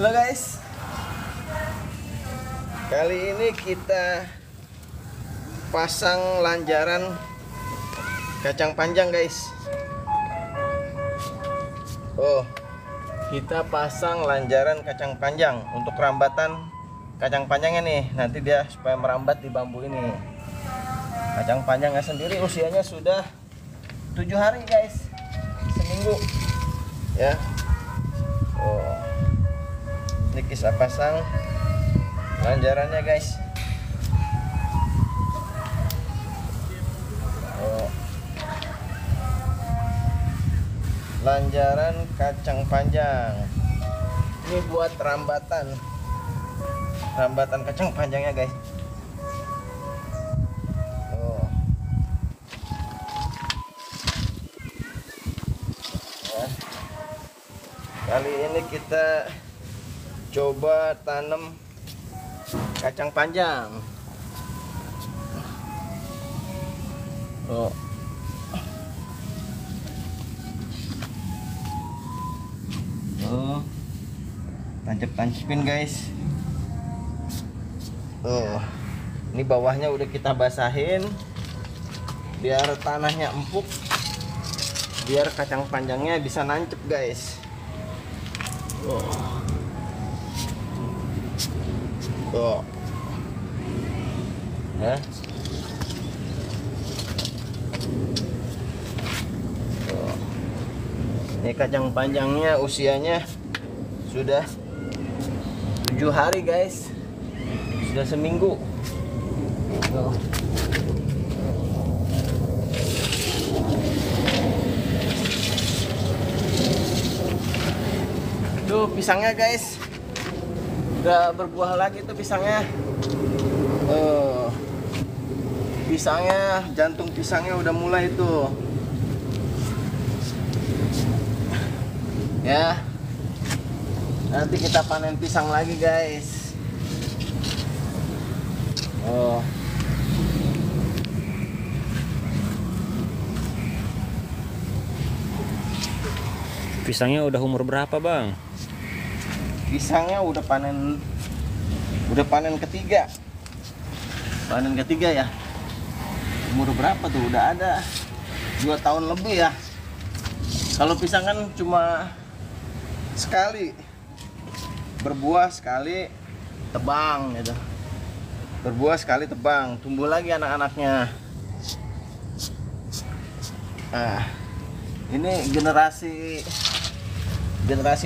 Halo guys, kali ini kita pasang lanjaran kacang panjang guys. Kita pasang lanjaran kacang panjang untuk rambatan kacang panjangnya nih. Nanti dia supaya merambat di bambu ini. Kacang panjangnya sendiri usianya sudah 7 hari guys, seminggu ya. Ini kita pasang lanjarannya guys. Lanjaran kacang panjang ini buat rambatan kacang panjangnya guys. Kali ini kita coba tanam kacang panjang. Tancap-tancapin guys. Ini bawahnya udah kita basahin biar tanahnya empuk, biar kacang panjangnya bisa nancep guys. Ya. Ini kacang panjangnya usianya sudah 7 hari guys, sudah seminggu. Tuh pisangnya guys, udah berbuah lagi tuh pisangnya. Pisangnya, jantung pisangnya udah mulai tuh ya. Nanti kita panen pisang lagi guys. Pisangnya udah umur berapa bang? Pisangnya udah panen ketiga. Panen ketiga ya. Umur berapa tuh? Udah ada 2 tahun lebih ya. Kalau pisang kan cuma sekali berbuah, sekali tebang gitu. Berbuah sekali tebang, tumbuh lagi anak-anaknya. Ini generasi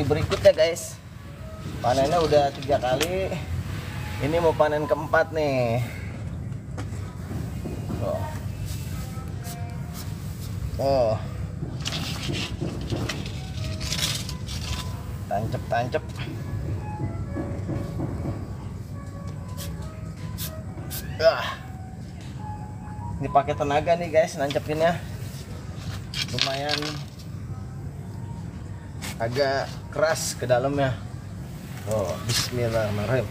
berikutnya guys. Panennya udah 3 kali. Ini mau panen keempat nih. Tancep. Ini pakai tenaga nih guys, nancepinnya lumayan agak keras ke dalamnya. Bismillahirrahmanirrahim.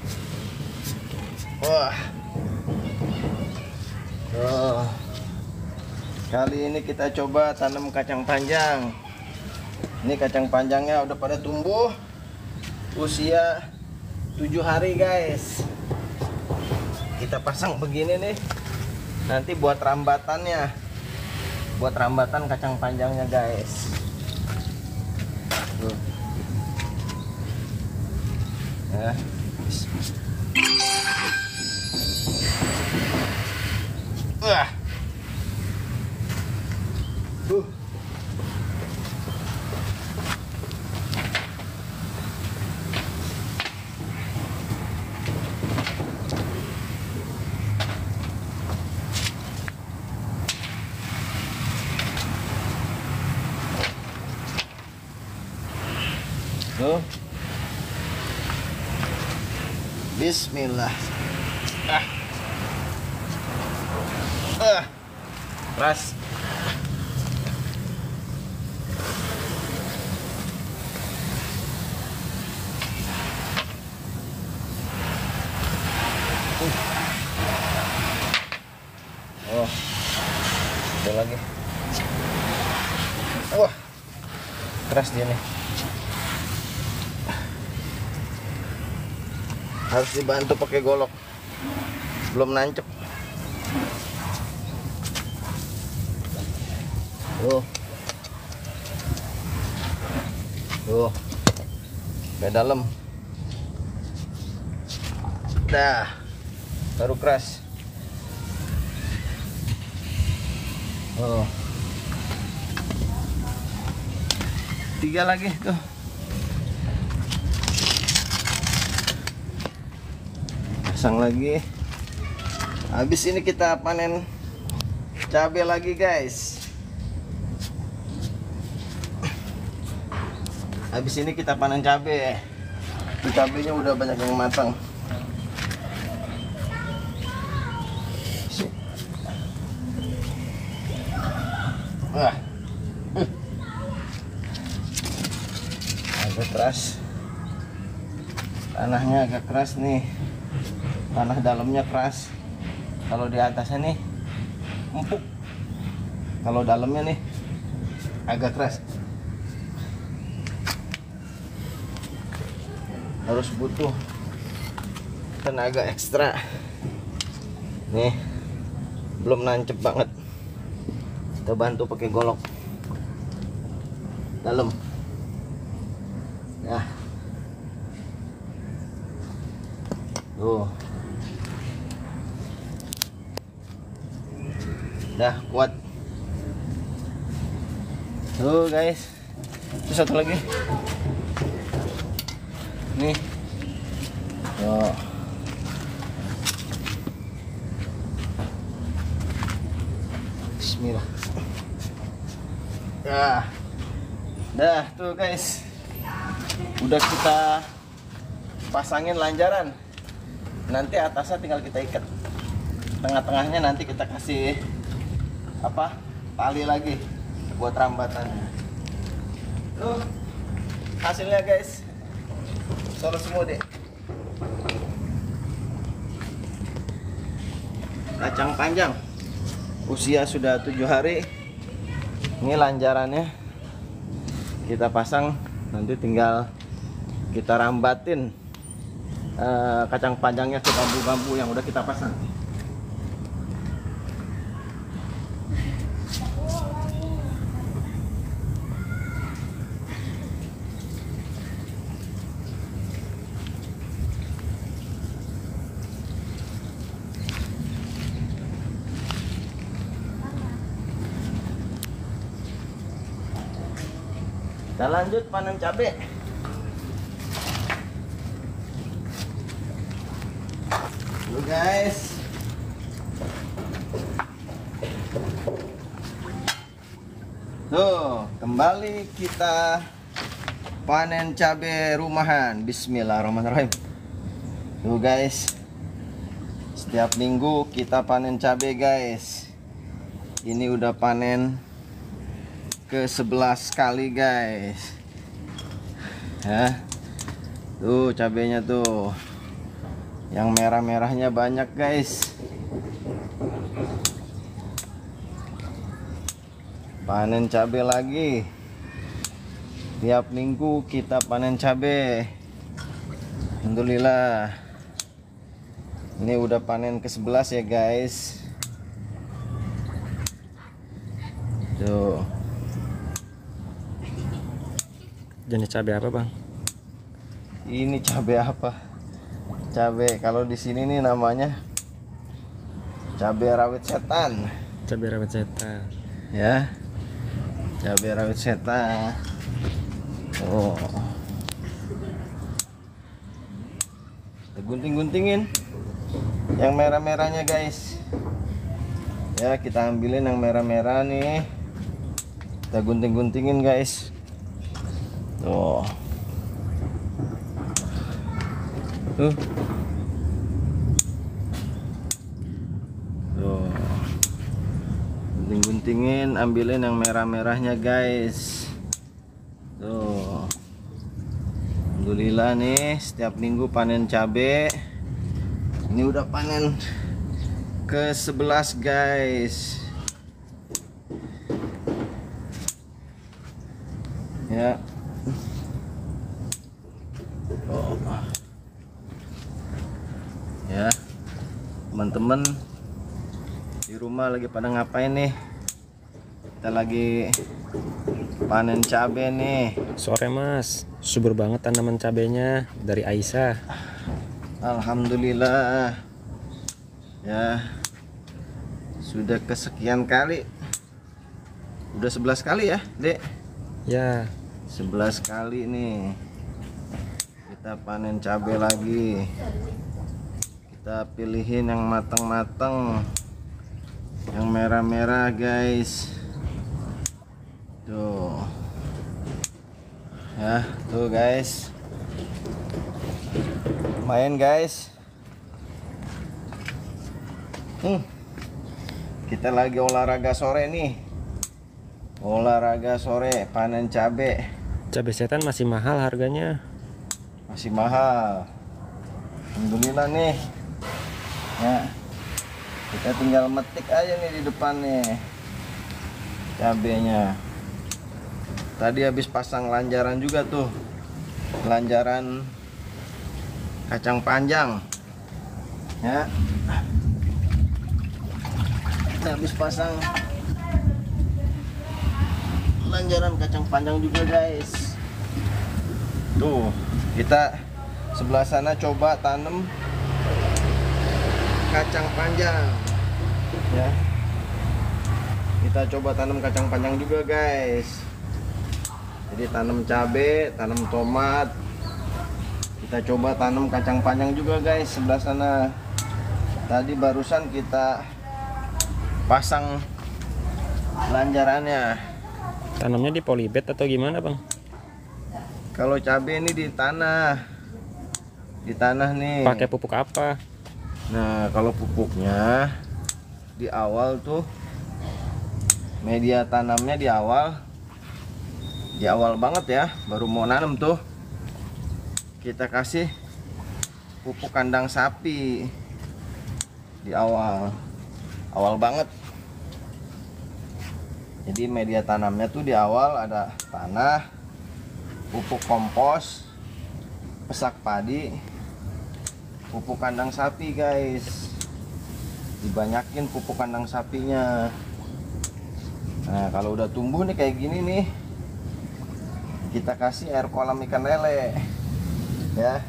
Kali ini kita coba tanam kacang panjang. Ini kacang panjangnya udah pada tumbuh, usia 7 hari guys. Kita pasang begini nih, nanti buat rambatannya, buat rambatan kacang panjangnya guys. Ya. Bismillah. Keras. Ada lagi. Wah, keras dia nih. Harus dibantu pakai golok, belum nancep. Tuh ke dalam, dah baru keras. Tiga lagi tuh. Pasang lagi. Habis ini kita panen cabai lagi guys. Habis ini kita panen cabai. Cabainya udah banyak yang matang. Wah. Agak keras. Tanahnya agak keras nih. Tanah dalamnya keras. Kalau di atasnya nih empuk. Kalau dalamnya nih agak keras. Harus butuh tenaga ekstra. Nih belum nancep banget. Kita bantu pakai golok dalam. Nah, tuh, dah kuat. Tuh guys, terus satu lagi. Nih, tuh. Bismillah. Dah tuh guys, udah kita pasangin lanjaran. Nanti atasnya tinggal kita ikat, tengah-tengahnya nanti kita kasih apa, tali lagi buat rambatannya. Tuh hasilnya guys, solo semua deh. Kacang panjang usia sudah 7 hari. Ini lanjarannya kita pasang, nanti tinggal kita rambatin kacang panjangnya ke bambu-bambu yang udah kita pasang. Kita lanjut panen cabai. Tuh guys, tuh kembali kita panen cabai rumahan. Bismillahirrahmanirrahim. Tuh guys, setiap minggu kita panen cabai guys. Ini udah panen ke-11 kali guys ya. Tuh cabenya tuh, yang merah-merahnya banyak guys. Panen cabai lagi. Tiap minggu kita panen cabai. Alhamdulillah. Ini udah panen ke-11 ya guys. Tuh. Jenis cabai apa bang? Ini cabai apa? Cabai kalau di sini nih namanya cabai rawit setan. Cabai rawit setan. Ya, cabai rawit setan. Oh, gunting-guntingin yang merah-merahnya guys. Ya, kita ambilin yang merah-merah nih. Kita gunting-guntingin guys. Tuh. Tuh. Tuh. Gunting-guntingin, ambilin yang merah-merahnya guys. Tuh. Alhamdulillah nih, setiap minggu panen cabai. Ini udah panen ke-11 guys. Ya. teman-teman di rumah lagi pada ngapain nih? Kita lagi panen cabai nih. Sore mas, subur banget tanaman cabenya dari Aisyah. Alhamdulillah ya, sudah kesekian kali, udah 11 kali ya dek, Ya, 11 kali nih kita panen cabai lagi. Kita pilihin yang matang-matang, yang merah-merah guys. Tuh ya, tuh guys, main guys. Kita lagi olahraga sore nih, olahraga sore panen cabai. cabai setan masih mahal harganya. Masih mahal, alhamdulillah nih ya. Kita tinggal metik aja nih di depan nih cabenya. Tadi habis pasang lanjaran juga tuh, lanjaran kacang panjang ya. Kita habis pasang lanjaran kacang panjang juga guys. Tuh, kita sebelah sana coba tanam kacang panjang ya. Kita coba tanam kacang panjang juga guys. Jadi tanam cabai, tanam tomat, kita coba tanam kacang panjang juga guys sebelah sana. Tadi barusan kita pasang lanjarannya. Tanamnya di polybed atau gimana bang? Kalau cabai ini di tanah nih. Pakai pupuk apa? Nah, kalau pupuknya di awal tuh, media tanamnya di awal banget ya, baru mau nanam tuh, kita kasih pupuk kandang sapi di awal banget. Jadi media tanamnya tuh di awal ada tanah, pupuk kompos, pesak padi, pupuk kandang sapi guys. Dibanyakin pupuk kandang sapinya. Nah, kalau udah tumbuh nih kayak gini nih, kita kasih air kolam ikan lele ya.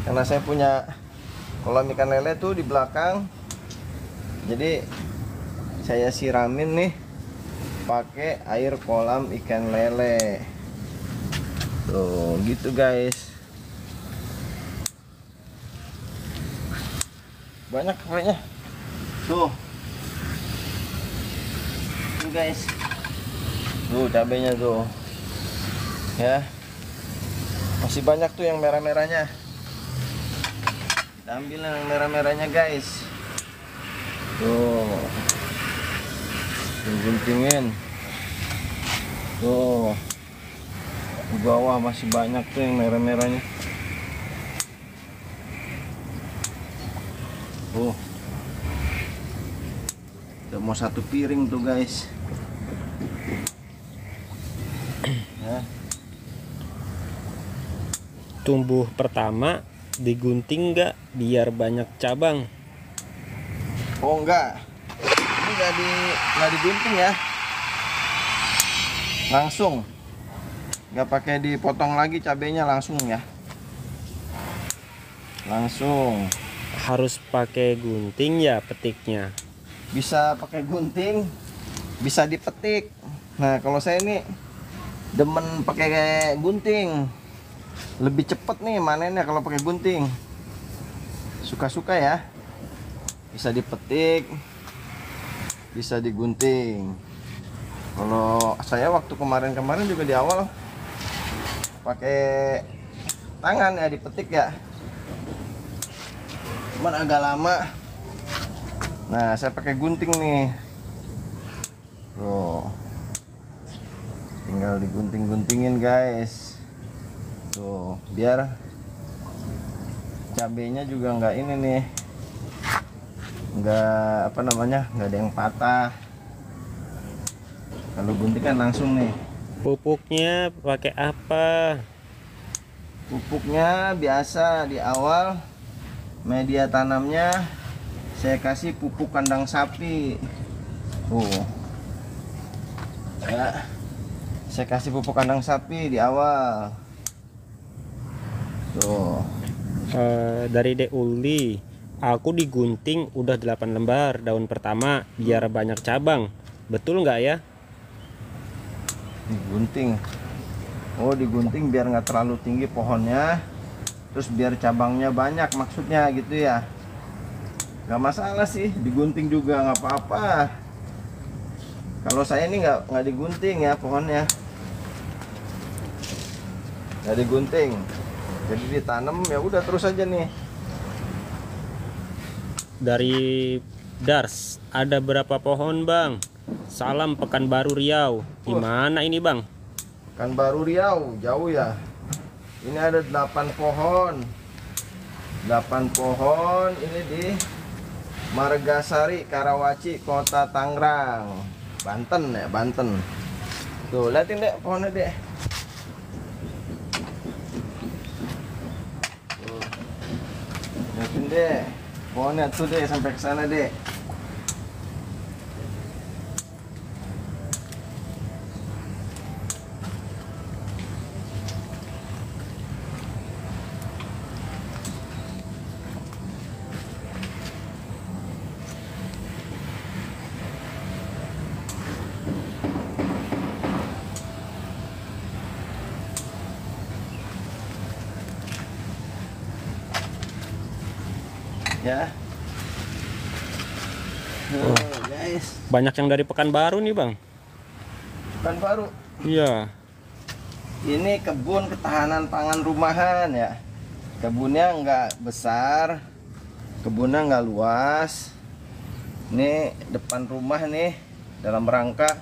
Karena saya punya kolam ikan lele tuh di belakang, jadi saya siramin nih pakai air kolam ikan lele. Tuh gitu guys, banyak kayaknya. Tuh guys, tuh cabenya tuh ya, masih banyak tuh yang merah-merahnya. Kita ambil yang merah-merahnya guys. Tuh, guntingin. Tuh, di bawah masih banyak tuh yang merah-merahnya. Tuh, udah mau satu piring tuh guys ya. Tumbuh pertama digunting nggak biar banyak cabang? Oh enggak, ini nggak digunting ya, langsung, nggak pakai dipotong lagi cabenya, langsung ya, langsung. Harus pakai gunting ya petiknya? Bisa pakai gunting, bisa dipetik. Nah kalau saya ini demen pakai gunting, lebih cepet nih manennya kalau pakai gunting. Suka-suka ya, bisa dipetik, bisa digunting. Kalau saya waktu kemarin juga di awal pakai tangan ya, dipetik ya, cuman agak lama. Nah saya pakai gunting nih. Tuh, tinggal digunting-guntingin guys. Tuh, biar cabenya juga nggak ini nih, nggak apa namanya, nggak ada yang patah. Kalau gunting kan langsung nih. Pupuknya pakai apa? Pupuknya biasa di awal, media tanamnya saya kasih pupuk kandang sapi. Ya, saya kasih pupuk kandang sapi di awal. Tuh. Dari Dek Uli, aku digunting udah 8 lembar daun pertama biar banyak cabang. Betul nggak ya? Digunting. Oh, digunting biar nggak terlalu tinggi pohonnya. Terus biar cabangnya banyak maksudnya gitu ya. Nggak masalah sih, digunting juga nggak apa-apa. Kalau saya ini nggak digunting ya pohonnya, nggak digunting, jadi ditanam ya udah terus aja nih. Dari Dars, ada berapa pohon bang? Salam Pekanbaru Riau. Gimana ini bang? Pekanbaru Riau jauh ya. Ini ada 8 pohon. 8 pohon ini di Margasari, Karawaci, Kota Tangerang, Banten ya, Banten. Tuh, liatin deh pohonnya deh. Tuh. Liatin deh pohonnya tuh deh sampai ke sana deh. Ya. Guys, Banyak yang dari Pekanbaru nih bang. Pekanbaru. Iya. Ini kebun ketahanan pangan rumahan ya. Kebunnya nggak besar, kebunnya nggak luas. Ini depan rumah nih dalam rangka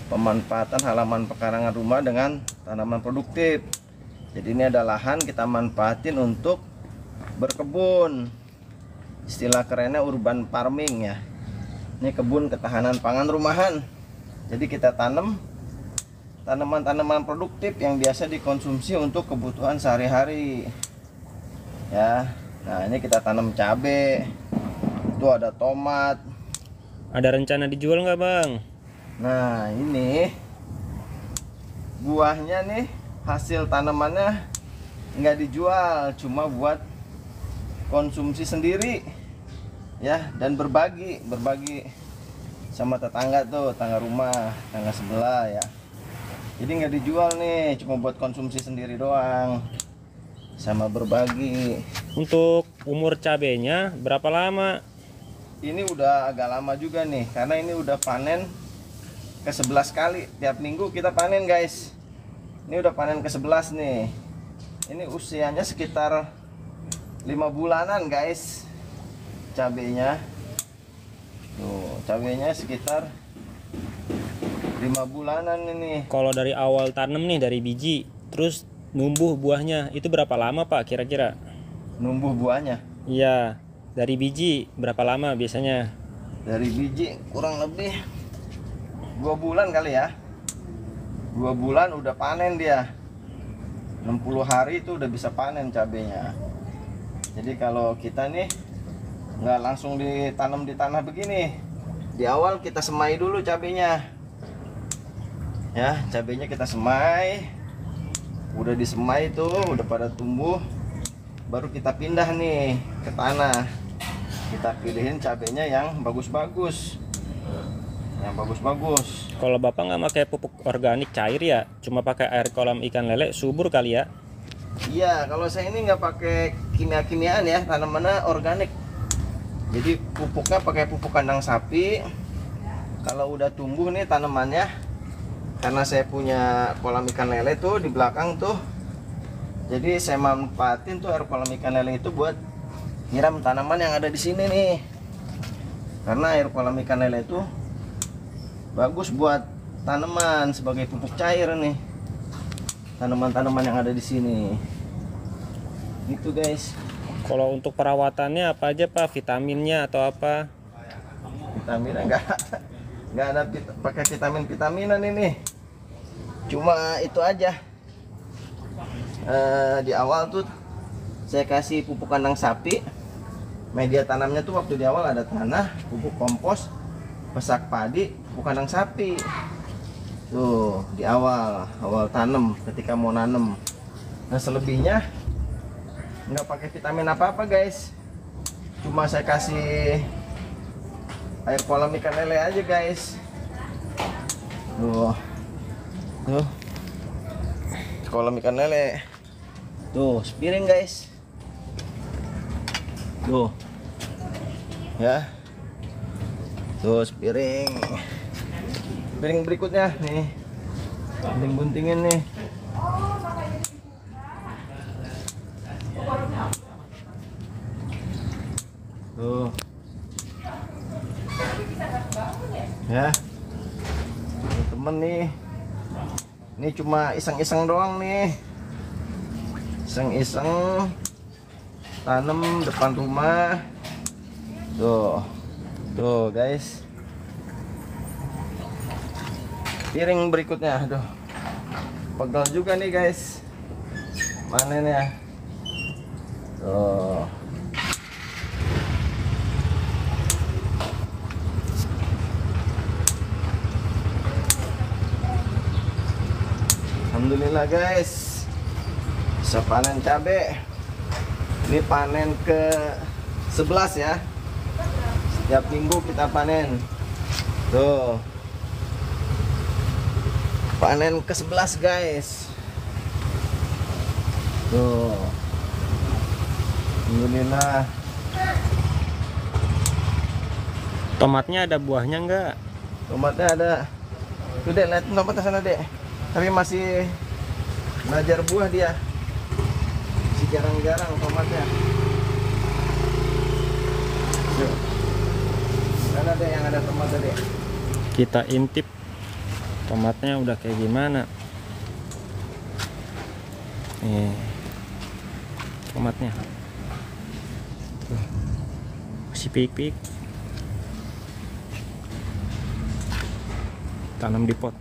pemanfaatan halaman pekarangan rumah dengan tanaman produktif. Jadi ini ada lahan kita manfaatin untuk berkebun. Istilah kerennya urban farming ya. Ini kebun ketahanan pangan rumahan. Jadi kita tanam tanaman-tanaman produktif yang biasa dikonsumsi untuk kebutuhan sehari-hari. Ya. Nah, ini kita tanam cabai. Itu ada tomat. Ada rencana dijual nggak bang? Nah, ini buahnya nih, hasil tanamannya nggak dijual, cuma buat konsumsi sendiri ya, dan berbagi sama tetangga tuh, tetangga rumah, tetangga sebelah ya. Jadi nggak dijual nih, cuma buat konsumsi sendiri doang sama berbagi. Untuk umur cabenya berapa lama? Ini udah agak lama juga nih, karena ini udah panen ke 11 kali. Tiap minggu kita panen guys. Ini udah panen ke 11 nih. Ini usianya sekitar 5 bulanan guys cabenya. Tuh, cabenya sekitar 5 bulanan ini. Kalau dari awal tanam nih dari biji, terus numbuh buahnya itu berapa lama pak kira-kira? Numbuh buahnya Iya, dari biji berapa lama biasanya? dari biji kurang lebih 2 bulan kali ya. 2 bulan udah panen dia. 60 hari itu udah bisa panen cabenya. Jadi kalau kita nih nggak langsung ditanam di tanah begini, di awal kita semai dulu cabenya ya. Cabenya kita semai, udah disemai tuh udah pada tumbuh, baru kita pindah nih ke tanah. Kita pilihin cabenya yang bagus-bagus, Kalau bapak nggak pakai pupuk organik cair ya, cuma pakai air kolam ikan lele subur kali ya? Iya, kalau saya ini nggak pakai kimia-kimiaan ya, tanamannya organik. Jadi pupuknya pakai pupuk kandang sapi. Kalau udah tumbuh nih tanamannya, karena saya punya kolam ikan lele tuh di belakang tuh, jadi saya manfaatin tuh air kolam ikan lele itu buat nyiram tanaman yang ada di sini nih. Karena air kolam ikan lele itu bagus buat tanaman sebagai pupuk cair nih. Tanaman-tanaman yang ada di sini. Gitu guys. Kalau untuk perawatannya apa aja pak? Vitaminnya atau apa? Vitaminnya nggak ada pakai vitaminan ini. Cuma itu aja. Di awal tuh saya kasih pupuk kandang sapi media tanamnya tuh waktu di awal ada tanah, pupuk kompos, pesak padi, pupuk kandang sapi. Tuh di awal tanam ketika mau nanam. Nah selebihnya nggak pakai vitamin apa-apa guys. Cuma saya kasih air kolam ikan lele aja guys. Tuh kolam ikan lele. Tuh sepiring guys. Tuh ya, tuh sepiring. Piring berikutnya nih, gunting-guntingin nih. Tuh ya, temen nih, ini cuma iseng-iseng doang nih, iseng-iseng tanam depan rumah. Tuh guys, piring berikutnya. Aduh, pegel juga nih guys panennya. Tuh alhamdulillah guys, bisa panen cabe. Ini panen ke 11 ya. Setiap minggu kita panen. Tuh panen ke 11 guys. Tuh alhamdulillah. Tomatnya ada buahnya enggak? Tomatnya ada. Tuh dek, lihat tomatnya sana dek. Tapi masih belajar buah dia. Masih jarang-jarang tomatnya. Tuh. Sana dek yang ada tomatnya dek. Kita intip tomatnya udah kayak gimana. Nih tomatnya tuh, masih pik-pik. Tanam di pot.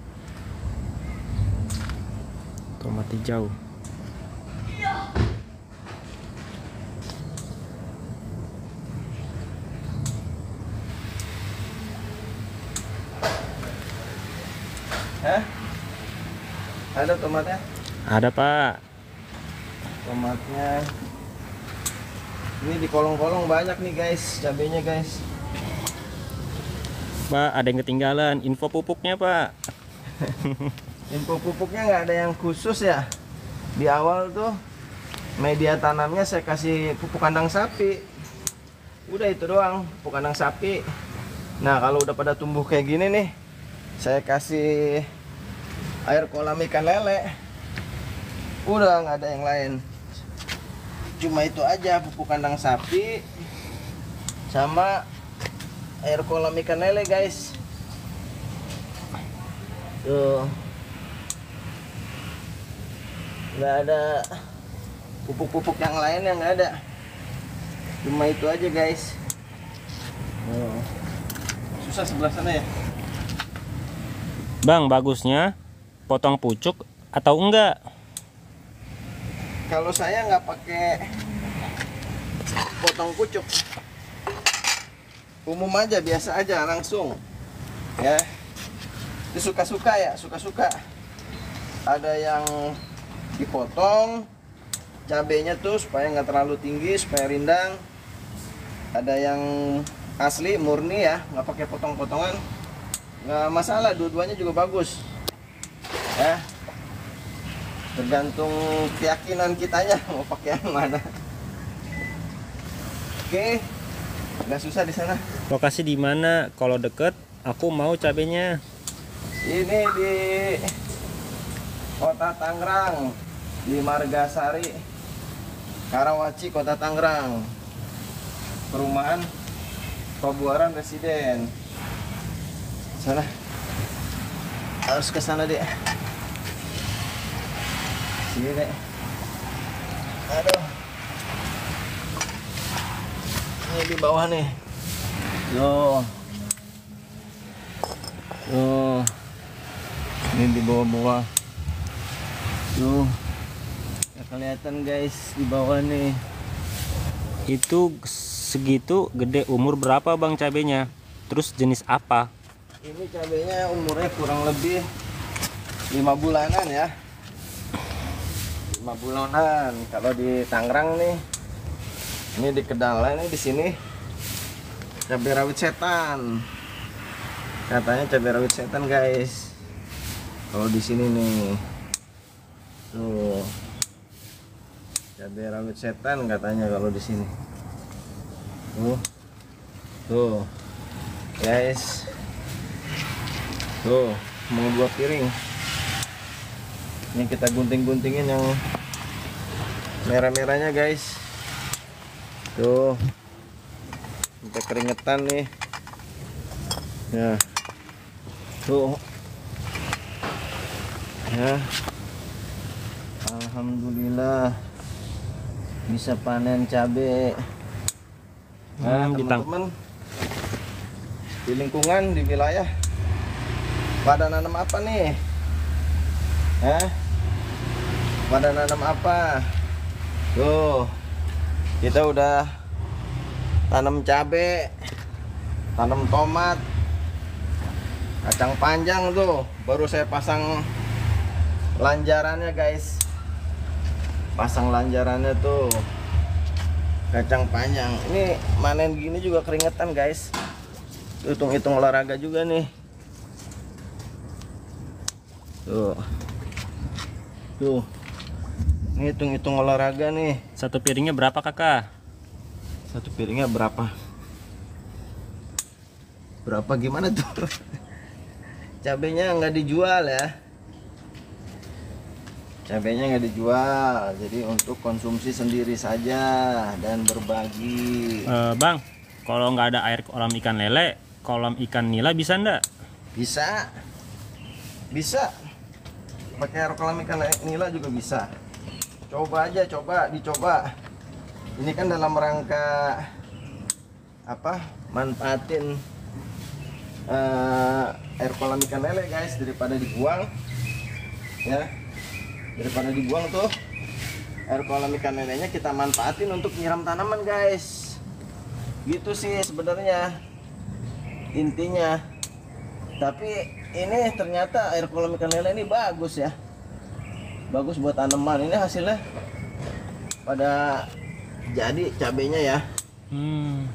Tomat hijau. Hah? Ada tomatnya? Ada pak. Tomatnya ini di kolong-kolong banyak nih guys, cabenya guys. Pak, ada yang ketinggalan info pupuknya pak. Info pupuknya nggak ada yang khusus ya. Di awal tuh media tanamnya saya kasih pupuk kandang sapi. Udah itu doang, pupuk kandang sapi. Nah kalau udah pada tumbuh kayak gini nih, saya kasih air kolam ikan lele. Udah nggak ada yang lain. Cuma itu aja, pupuk kandang sapi sama air kolam ikan lele guys. Tuh nggak ada pupuk-pupuk yang lain, yang nggak ada, cuma itu aja guys. Susah sebelah sana ya Bang, bagusnya potong pucuk atau enggak? kalau saya nggak pakai potong pucuk, umum aja, biasa aja, langsung ya. Itu suka-suka ya, suka-suka. Ada yang dipotong cabenya tuh supaya nggak terlalu tinggi, supaya rindang. Ada yang asli murni ya, nggak pakai potong-potongan, nggak masalah, dua-duanya juga bagus ya. Tergantung keyakinan kitanya mau pakai yang mana. Oke, nggak susah di sana. Lokasi di mana? Kalau deket, aku mau cabenya. Ini di Kota Tangerang, di Margasari, Karawaci, Kota Tangerang. Perumahan Pabuaran Residen. Sana. Harus ke sana deh. Sini deh. Aduh. Ini di bawah nih. Yo. Tuh. Ini di bawah-bawah. Tuh. Ya, kelihatan guys di bawah nih. Itu segitu gede, umur berapa bang cabenya? Terus jenis apa? Ini cabenya umurnya kurang lebih 5 bulanan ya. 5 bulanan. Kalau di Tangerang nih, ini di Kedala nih, di sini cabai rawit setan. Katanya cabai rawit setan guys. Kalau di sini nih, tuh cabai rawit setan katanya kalau di sini. Tuh guys, tuh mau 2 piring. Ini kita gunting-guntingin yang merah-merahnya guys. Tuh sampai keringetan nih ya. Tuh ya, alhamdulillah bisa panen cabai. Nah, teman-teman di lingkungan, di wilayah pada nanam apa nih? Pada nanam apa? Tuh, kita udah tanam cabai, tanam tomat, kacang panjang tuh. Baru saya pasang lanjarannya guys. Pasang lanjarannya tuh. Kacang panjang ini manen gini juga keringetan guys. Hitung-hitung olahraga juga nih. Tuh ini hitung-hitung olahraga nih. Satu piringnya berapa kakak? Satu piringnya berapa gimana tuh? Cabenya nggak dijual ya, cabenya nggak dijual, jadi untuk konsumsi sendiri saja dan berbagi. Bang, kalau nggak ada air kolam ikan lele, kolam ikan nila bisa ndak? Bisa pakai air kolam ikan nila juga bisa. Coba aja, dicoba. Ini kan dalam rangka apa, manfaatin air kolam ikan lele guys, daripada dibuang ya. Daripada dibuang tuh air kolam ikan lelenya kita manfaatin untuk nyiram tanaman guys. Gitu sih sebenarnya intinya. Tapi ini ternyata air kolam ikan lele ini bagus ya, bagus buat tanaman. Ini hasilnya pada jadi cabenya ya.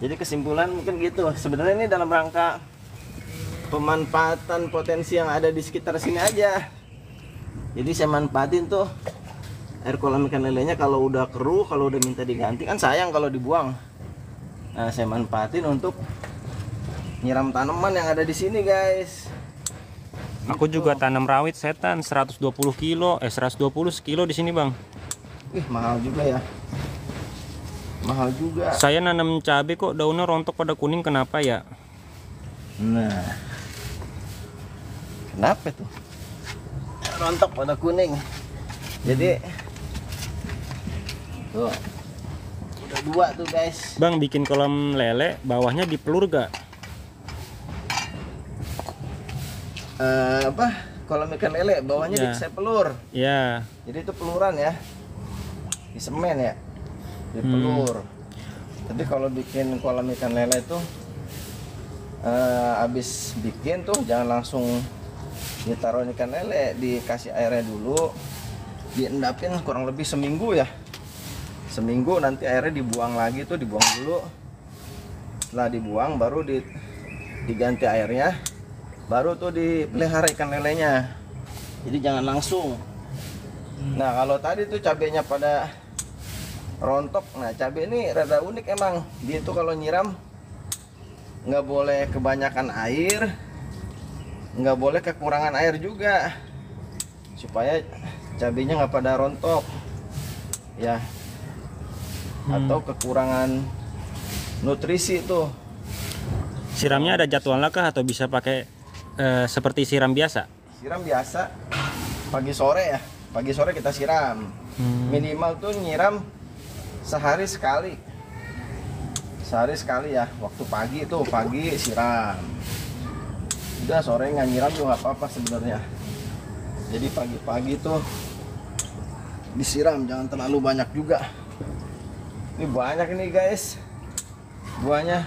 Jadi kesimpulan mungkin gitu. Sebenarnya ini dalam rangka pemanfaatan potensi yang ada di sekitar sini aja. Jadi saya manfaatin tuh air kolam ikan lelenya. Kalau udah keruh, kalau udah minta diganti kan sayang kalau dibuang. Nah, saya manfaatin untuk nyiram tanaman yang ada di sini guys. Aku juga tanam rawit setan 120 kilo, 120 sekilo di sini bang. Ih, mahal juga ya. Mahal juga. Saya nanam cabai kok daunnya rontok pada kuning, kenapa ya? Nah, kenapa tuh rontok pada kuning? Jadi tuh udah 2 tuh guys. Bang, bikin kolam lele bawahnya dipelur gak? Apa, kolam ikan lele bawahnya Ya. dikasih pelur Ya. Jadi itu peluran ya, di semen ya, di pelur. Tapi kalau bikin kolam ikan lele itu habis bikin tuh jangan langsung ditaruh ikan lele, dikasih airnya dulu, diendapin kurang lebih seminggu ya. Seminggu nanti airnya dibuang lagi tuh, dibuang dulu. Setelah dibuang baru diganti airnya, baru tuh dipelihara ikan lelenya. Jadi jangan langsung. Nah, kalau tadi tuh cabenya pada rontok. Nah, cabai ini rada unik emang. Dia tuh kalau nyiram nggak boleh kebanyakan air, nggak boleh kekurangan air juga, supaya cabenya nggak pada rontok ya, atau kekurangan nutrisi tuh. Siramnya ada jadwalnya kah atau bisa pakai seperti siram biasa? Siram biasa pagi sore ya, pagi sore kita siram. Minimal tuh nyiram sehari sekali ya. Waktu pagi tuh, pagi siram, udah sore nggak nyiram juga nggak apa-apa sebenarnya. Jadi pagi-pagi tuh disiram, jangan terlalu banyak juga. Ini banyak ini guys, buahnya.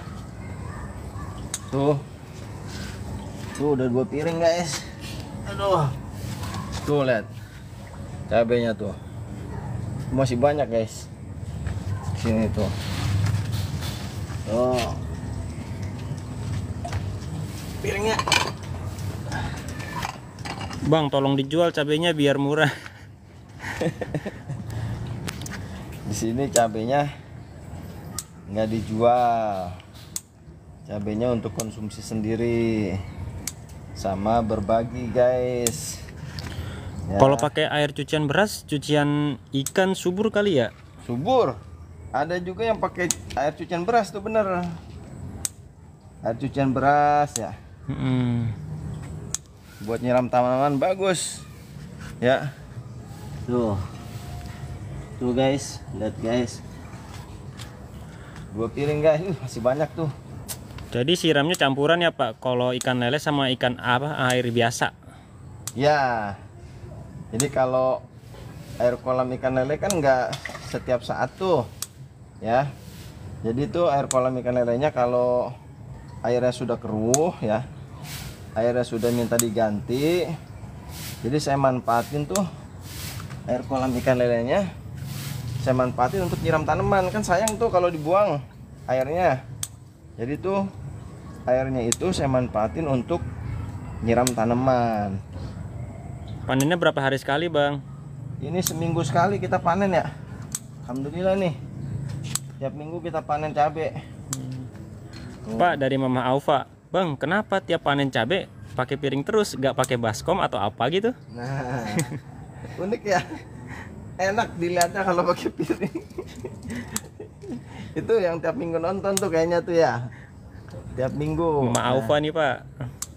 Tuh udah 2 piring guys. Aduh, tuh lihat cabenya tuh masih banyak guys. Sini tuh. Oh, piringnya. Bang, tolong dijual cabenya biar murah. Di sini cabenya nggak dijual, cabenya untuk konsumsi sendiri sama berbagi guys ya. Kalau pakai air cucian beras, cucian ikan subur kali ya? Subur. Ada juga yang pakai air cucian beras tuh, bener, air cucian beras ya. Buat nyiram tanaman bagus ya. Tuh guys, lihat guys, 2 piring guys. Masih banyak tuh. Jadi siramnya campuran ya Pak, kalau ikan lele sama ikan air biasa? Ya, jadi kalau air kolam ikan lele kan nggak setiap saat tuh ya. Jadi tuh air kolam ikan lelenya kalau airnya sudah keruh ya, airnya sudah minta diganti, jadi saya manfaatin tuh air kolam ikan lelenya, saya manfaatin untuk nyiram tanaman. Kan sayang tuh kalau dibuang airnya. Jadi tuh airnya itu saya manfaatin untuk nyiram tanaman. Panennya berapa hari sekali Bang? Ini seminggu sekali kita panen ya. Alhamdulillah nih, tiap minggu kita panen cabe. Pak, dari Mama Aufa, Bang, kenapa tiap panen cabe pakai piring terus, gak pakai baskom atau apa gitu? Nah, unik ya, enak dilihatnya kalau pakai piring. Itu yang tiap minggu nonton tuh kayaknya tuh ya, tiap minggu. Mama Aufa nih Pak.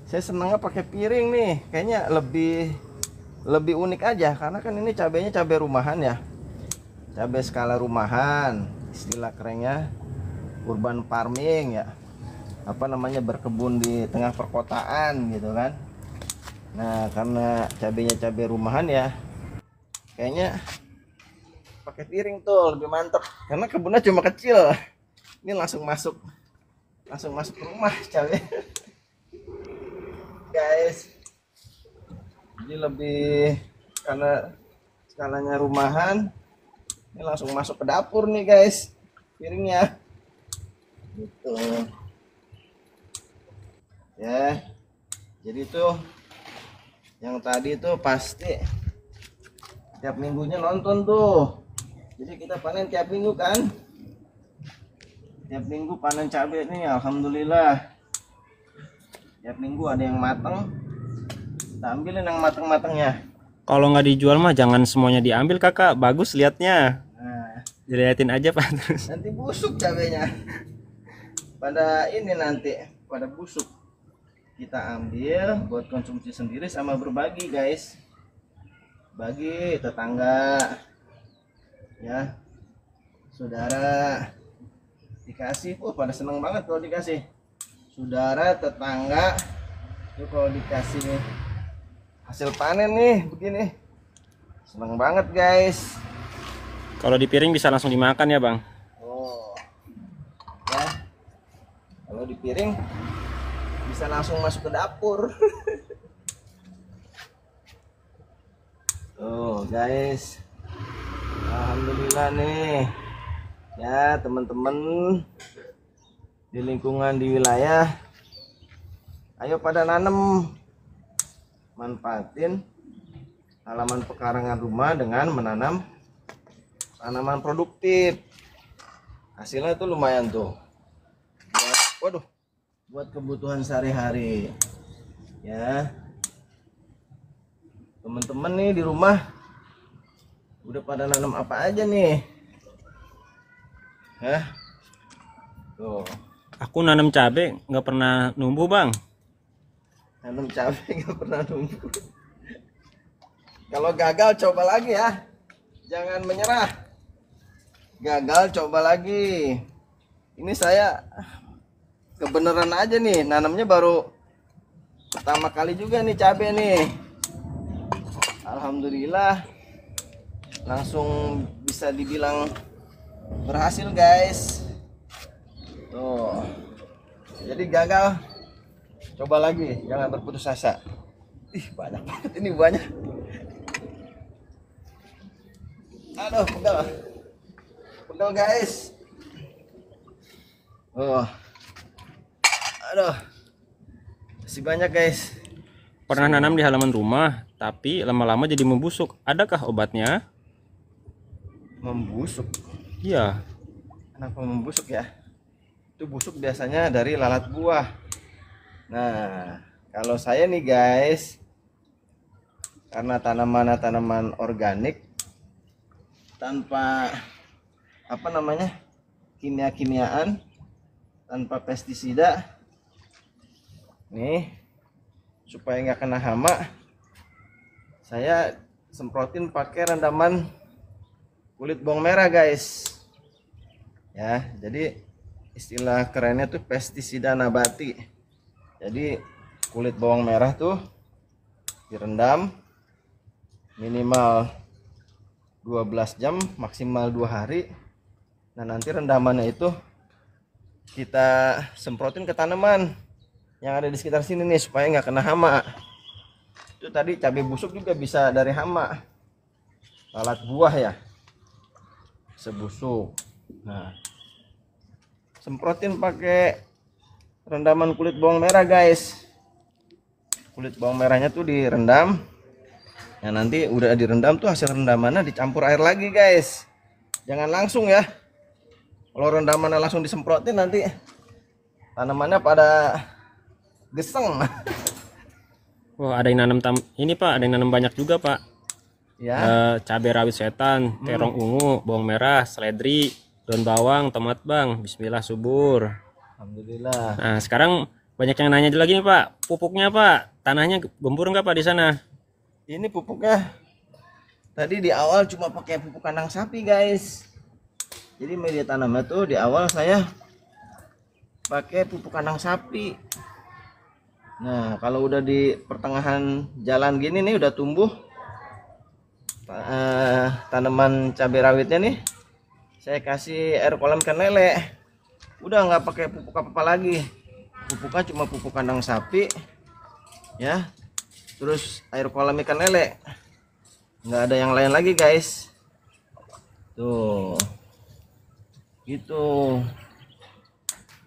Saya senangnya pakai piring nih, kayaknya lebih unik aja, karena kan ini cabenya cabai rumahan ya, cabai skala rumahan, istilah kerennya urban farming ya, apa namanya, berkebun di tengah perkotaan gitu kan. Nah, karena cabenya cabai rumahan ya, kayaknya pakai piring tuh lebih mantep, karena kebunnya cuma kecil. Ini langsung masuk rumah cabai. Guys, jadi lebih, karena skalanya rumahan, ini langsung masuk ke dapur nih guys piringnya gitu ya. Jadi tuh yang tadi tuh pasti tiap minggunya nonton tuh. Jadi kita panen tiap minggu kan, tiap minggu panen cabai nih. Alhamdulillah tiap minggu ada yang mateng, kita ambilin yang mateng-matengnya. Kalau nggak dijual mah jangan semuanya diambil Kakak, bagus liatnya. Nah, Diliatin aja Pak terus. nanti busuk cabenya, pada ini nanti pada busuk. Kita ambil buat konsumsi sendiri sama berbagi guys, bagi tetangga ya, saudara, dikasih. Pada seneng banget kalau dikasih. Saudara, tetangga itu kalau dikasih nih hasil panen nih begini, seneng banget guys. Kalau di piring bisa langsung dimakan ya Bang? Oh ya, kalau di piring bisa langsung masuk ke dapur. Tuh guys, alhamdulillah nih ya teman-teman di lingkungan di wilayah, ayo pada nanem, manfaatin halaman pekarangan rumah dengan menanam tanaman produktif. Hasilnya tuh lumayan tuh buat, buat kebutuhan sehari-hari ya. Teman-teman nih di rumah udah pada nanam apa aja nih? Hah? Tuh. Aku nanam cabai nggak pernah numbuh Bang. Nanam cabai nggak pernah numbuh. Kalau gagal coba lagi ya, jangan menyerah. Gagal coba lagi. Ini saya kebenaran aja nih, nanamnya baru pertama kali juga nih cabai nih. Alhamdulillah langsung bisa dibilang berhasil guys. Tuh. Jadi gagal. Coba lagi, jangan berputus asa. Ih, banyak banget ini banyak. Aduh, pegal. Pegal guys. Oh. Aduh. Masih banyak guys. Pernah nanam di halaman rumah, tapi lama-lama jadi membusuk. Adakah obatnya? Membusuk. Iya. Kenapa membusuk ya? Itu busuk biasanya dari lalat buah. Nah, kalau saya nih guys, karena tanaman organik tanpa apa namanya kimia-kimiaan, tanpa pestisida, nih supaya nggak kena hama, saya semprotin pakai rendaman kulit bawang merah guys. Ya, jadi istilah kerennya tuh pestisida nabati. Jadi kulit bawang merah tuh direndam minimal 12 jam, maksimal 2 hari. Nah, nanti rendamannya itu kita semprotin ke tanaman yang ada di sekitar sini nih supaya nggak kena hama. Itu tadi cabai busuk juga bisa dari hama. Lalat buah ya. Sebusuk. Nah, semprotin pakai rendaman kulit bawang merah guys. Kulit bawang merahnya tuh direndam. Ya, nanti udah direndam tuh hasil rendamannya dicampur air lagi guys. Jangan langsung ya. Kalau rendamannya langsung disemprotin nanti tanamannya pada geseng. Wah, ada yang nanam ini Pak, ada yang nanam banyak juga Pak. Ya. Cabai rawit setan, terong ungu, bawang merah, seledri, daun bawang, tomat bang. Bismillah subur. Alhamdulillah. Nah, sekarang banyak yang nanya lagi nih Pak, pupuknya Pak, tanahnya gembur nggak Pak di sana? Ini pupuknya tadi di awal cuma pakai pupuk kandang sapi guys. Jadi media tanamnya tuh di awal saya pakai pupuk kandang sapi. Nah, kalau udah di pertengahan jalan gini nih udah tumbuh tanaman cabai rawitnya nih, saya kasih air kolam ikan lele. Udah nggak pakai pupuk apa-apa lagi. Pupuknya cuma pupuk kandang sapi ya, terus air kolam ikan lele, nggak ada yang lain lagi guys. Tuh gitu.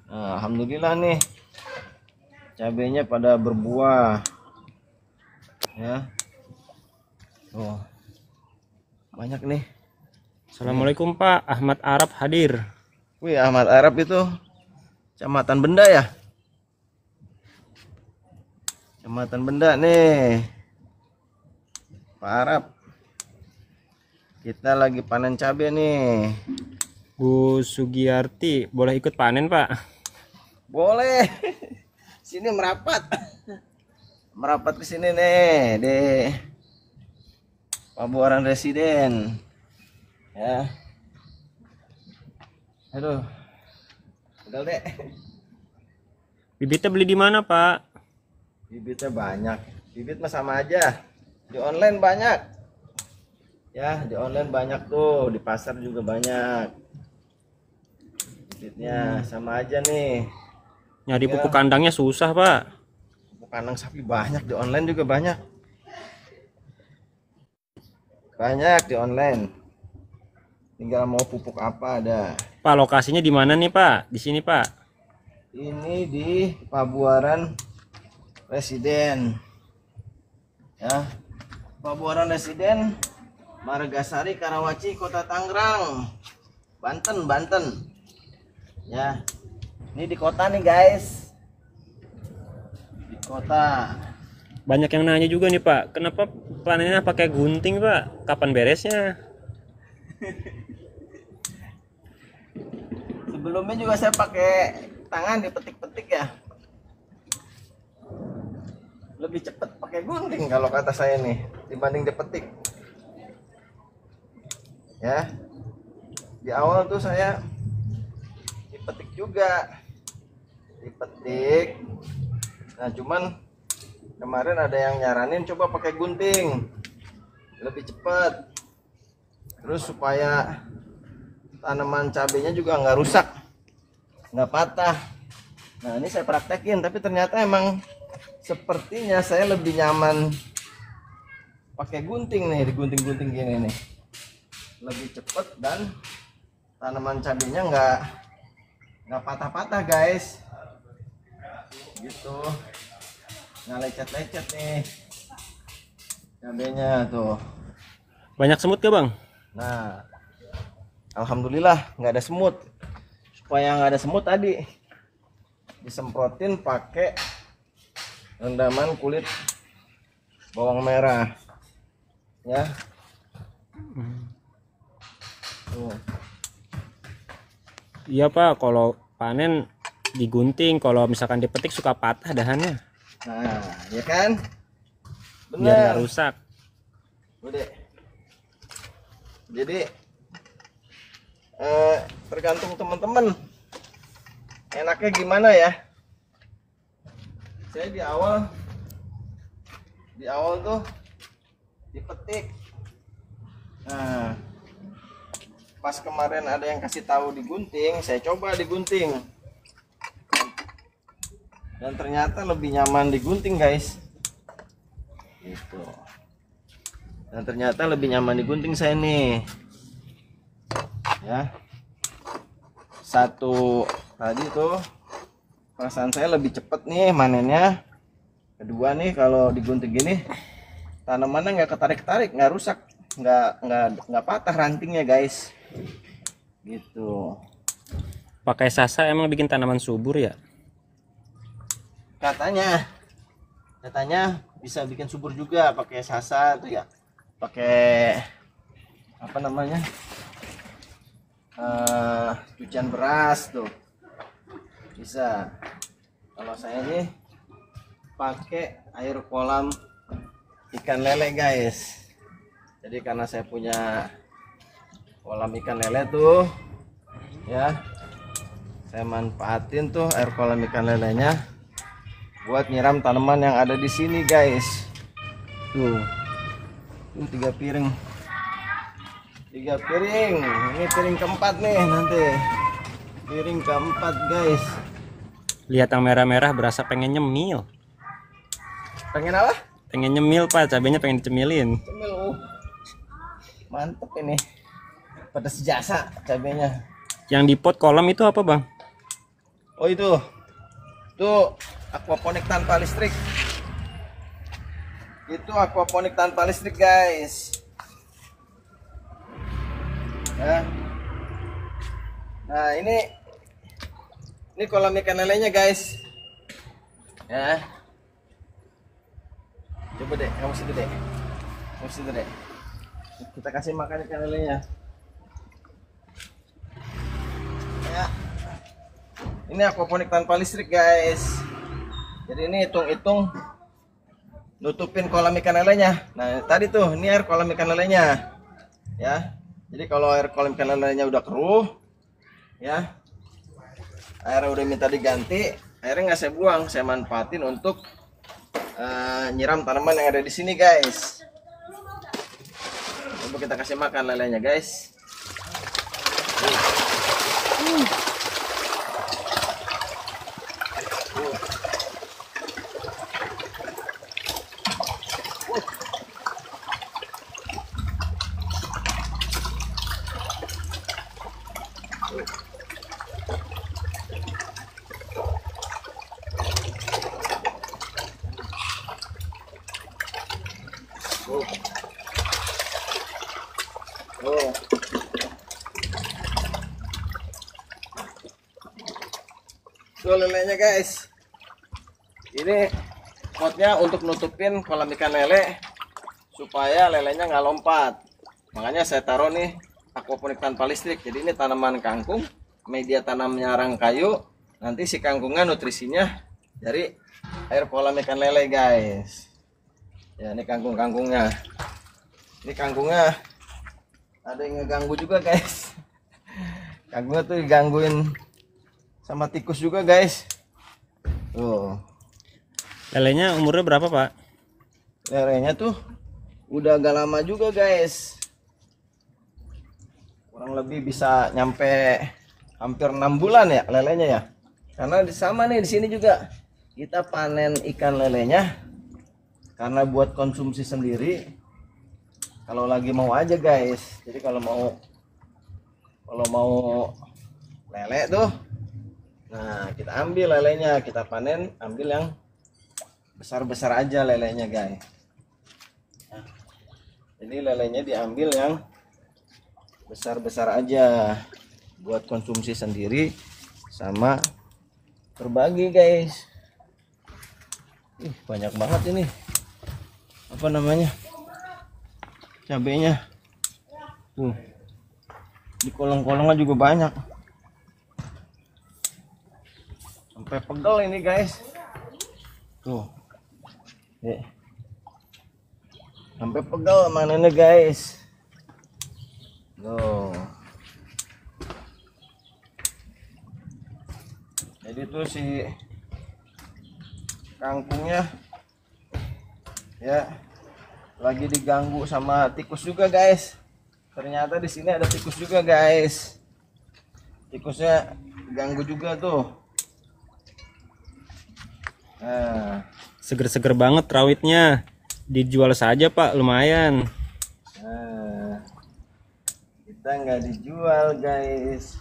Nah, alhamdulillah nih cabenya pada berbuah ya. Tuh banyak nih. Assalamualaikum Pak, Ahmad Arab hadir. Wih, Ahmad Arab itu Kecamatan Benda ya? Kecamatan Benda nih, Pak Arab. Kita lagi panen cabai nih. Bu Sugiyarti, boleh ikut panen Pak? Boleh. Sini merapat. Merapat ke sini nih, deh. Pabuaran Residen. Ya. Aduh. Udah deh. Bibitnya beli di mana Pak? Bibitnya banyak. Bibit mah sama aja. Di online banyak. Ya, di online banyak tuh, di pasar juga banyak. Bibitnya sama aja nih. Nyari pupuk kandangnya susah Pak. Pupuk kandang sapi banyak, di online juga banyak. Banyak di online. Tinggal mau pupuk apa ada. Pak, lokasinya di mana nih Pak? Di sini Pak. Ini di Pabuaran Residen. Ya. Pabuaran Residen, Margasari, Karawaci, Kota Tangerang, Banten, Banten. Ya. Ini di kota nih, guys. Di kota. Banyak yang nanya juga nih Pak, kenapa panennya pakai gunting Pak? Kapan beresnya? Sebelumnya juga saya pakai tangan dipetik-petik ya. Lebih cepet pakai gunting kalau kata saya nih dibanding dipetik. Ya. Di awal tuh saya dipetik juga. Dipetik. Nah, cuman kemarin ada yang nyaranin coba pakai gunting. Lebih cepat. Terus supaya tanaman cabenya juga nggak rusak. nggak patah. Nah ini saya praktekin, tapi ternyata emang sepertinya saya lebih nyaman pakai gunting nih, digunting-gunting gini nih, lebih cepet dan tanaman cabenya nggak patah-patah guys, gitu, nggak lecet-lecet nih cabenya tuh. Banyak semut gak bang? Nah, alhamdulillah nggak ada semut. Supaya nggak ada semut tadi disemprotin pakai rendaman kulit bawang merah, ya. Tuh. Iya pak, kalau panen digunting, kalau misalkan dipetik suka patah dahannya. Nah, ya kan? Biar Bener. nggak rusak. Udah. Jadi tergantung teman-teman enaknya gimana ya. Saya di awal tuh dipetik. Nah, pas kemarin ada yang kasih tahu digunting, saya coba digunting. Dan ternyata lebih nyaman digunting, guys. Gitu. Dan ternyata lebih nyaman digunting saya nih, ya. Satu tadi tuh perasaan saya lebih cepet nih manennya. Kedua nih kalau digunting gini tanamannya nggak ketarik-tarik, nggak rusak, nggak patah rantingnya guys, gitu. Pakai sasa emang bikin tanaman subur ya? Katanya bisa bikin subur juga pakai sasa tuh ya. Pakai apa namanya, cucian beras tuh bisa. Kalau saya nih pakai air kolam ikan lele guys. Jadi karena saya punya kolam ikan lele tuh ya, saya manfaatin tuh air kolam ikan lelenya buat nyiram tanaman yang ada di sini guys. Tuh 3 piring, ini piring keempat nih, nanti piring keempat guys. Lihat yang merah-merah berasa pengen nyemil. Pengen apa? Pengen nyemil pak, cabenya pengen dicemilin. Cemil, mantep ini, pedas jasa cabenya. Yang di pot kolam itu apa bang? Oh itu aquaponik tanpa listrik. Itu aquaponik tanpa listrik guys ya. Nah ini kolam ikan lelenya guys ya. Coba deh, kamu situ deh, kita kasih makan ikan lelenya ya. Ini aquaponik tanpa listrik guys. Jadi ini hitung-hitung nutupin kolam ikan lelenya. Nah tadi tuh ini air kolam ikan lelenya ya. Jadi kalau air kolam ikan lelenya udah keruh ya, airnya udah minta diganti, airnya nggak saya buang, saya manfaatin untuk nyiram tanaman yang ada di sini guys. Coba kita kasih makan lelenya guys. Tuh lelenya guys. Ini potnya untuk nutupin kolam ikan lele supaya lelenya nggak lompat. Makanya saya taruh nih aquaponik tanpa listrik. Jadi ini tanaman kangkung, media tanamnya arang kayu. Nanti si kangkungnya nutrisinya dari air kolam ikan lele guys. Ya ini kangkungnya. Ini kangkungnya ada yang ngeganggu juga guys. Kangkungnya tuh digangguin sama tikus juga guys. Tuh. Lelenya umurnya berapa pak? Lelenya tuh udah agak lama juga guys. Kurang lebih bisa nyampe hampir 6 bulan ya lelenya ya. Karena sama nih di sini juga kita panen ikan lelenya karena buat konsumsi sendiri. Kalau lagi mau aja guys. Jadi kalau mau lele tuh, nah kita ambil lelenya, kita panen, ambil yang besar-besar aja lelenya guys. Nah, jadi lelenya diambil yang besar-besar aja buat konsumsi sendiri sama berbagi guys. Ih, banyak banget ini apa namanya cabenya tuh, di kolong-kolongnya juga banyak sampai pegel ini guys tuh. Sampai pegel manennya guys tuh. Jadi tuh si kangkungnya ya lagi diganggu sama tikus juga guys. Ternyata di sini ada tikus juga guys. Tikusnya ganggu juga tuh. Nah, Seger-seger banget rawitnya. Dijual saja Pak, lumayan. nah, kita nggak dijual guys,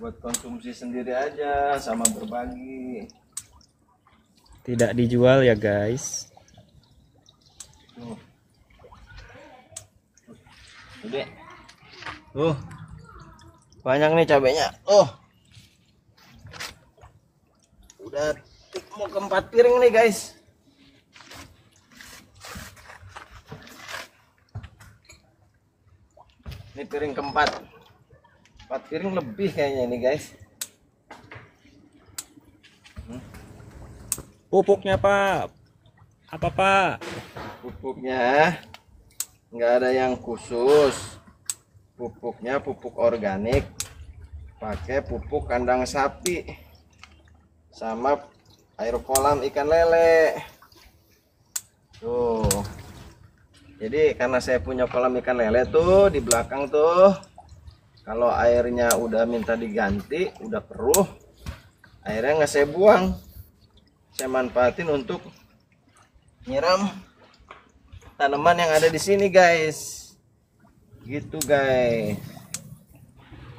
buat konsumsi sendiri aja sama berbagi. Tidak dijual ya guys. Tuh. Gede. Tuh. Banyak nih cabenya. Oh. Udah mau ke 4 piring nih, guys. Ini piring keempat. 4 piring lebih kayaknya ini, guys. Pupuknya Pak. Apa Pak? Pupuknya nggak ada yang khusus. Pupuknya pupuk organik. Pakai pupuk kandang sapi. Sama air kolam ikan lele. Tuh. Jadi karena saya punya kolam ikan lele tuh di belakang tuh. Kalau airnya udah minta diganti, udah keruh, airnya nggak saya buang. Saya manfaatin untuk nyiram tanaman yang ada di sini guys. Gitu guys.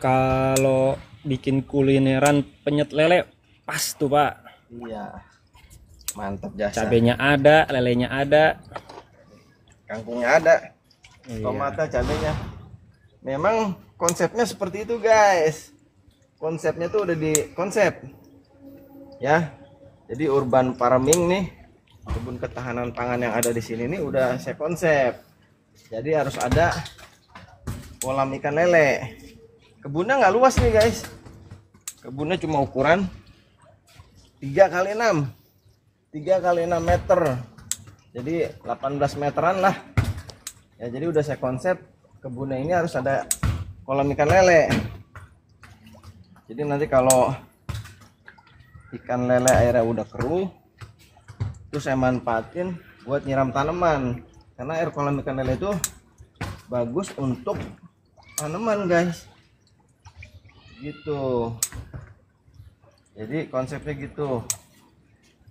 Kalau bikin kulineran penyet lele pas tuh Pak. Iya. Mantap jasa. Cabenya ada, lelenya ada. Kangkungnya ada. Iya. Tomatnya, cabenya. Memang konsepnya seperti itu guys. Konsepnya tuh udah di konsep. Ya. Jadi urban farming nih, kebun ketahanan pangan yang ada di sini nih udah saya konsep. Jadi harus ada kolam ikan lele. Kebunnya nggak luas nih guys. Kebunnya cuma ukuran 3x6 meter. Jadi 18 meteran lah. Ya jadi udah saya konsep kebunnya ini harus ada kolam ikan lele. Jadi nanti kalau ikan lele airnya udah keruh, terus saya manfaatin buat nyiram tanaman. Karena air kolam ikan lele itu bagus untuk tanaman guys. Gitu. Jadi konsepnya gitu.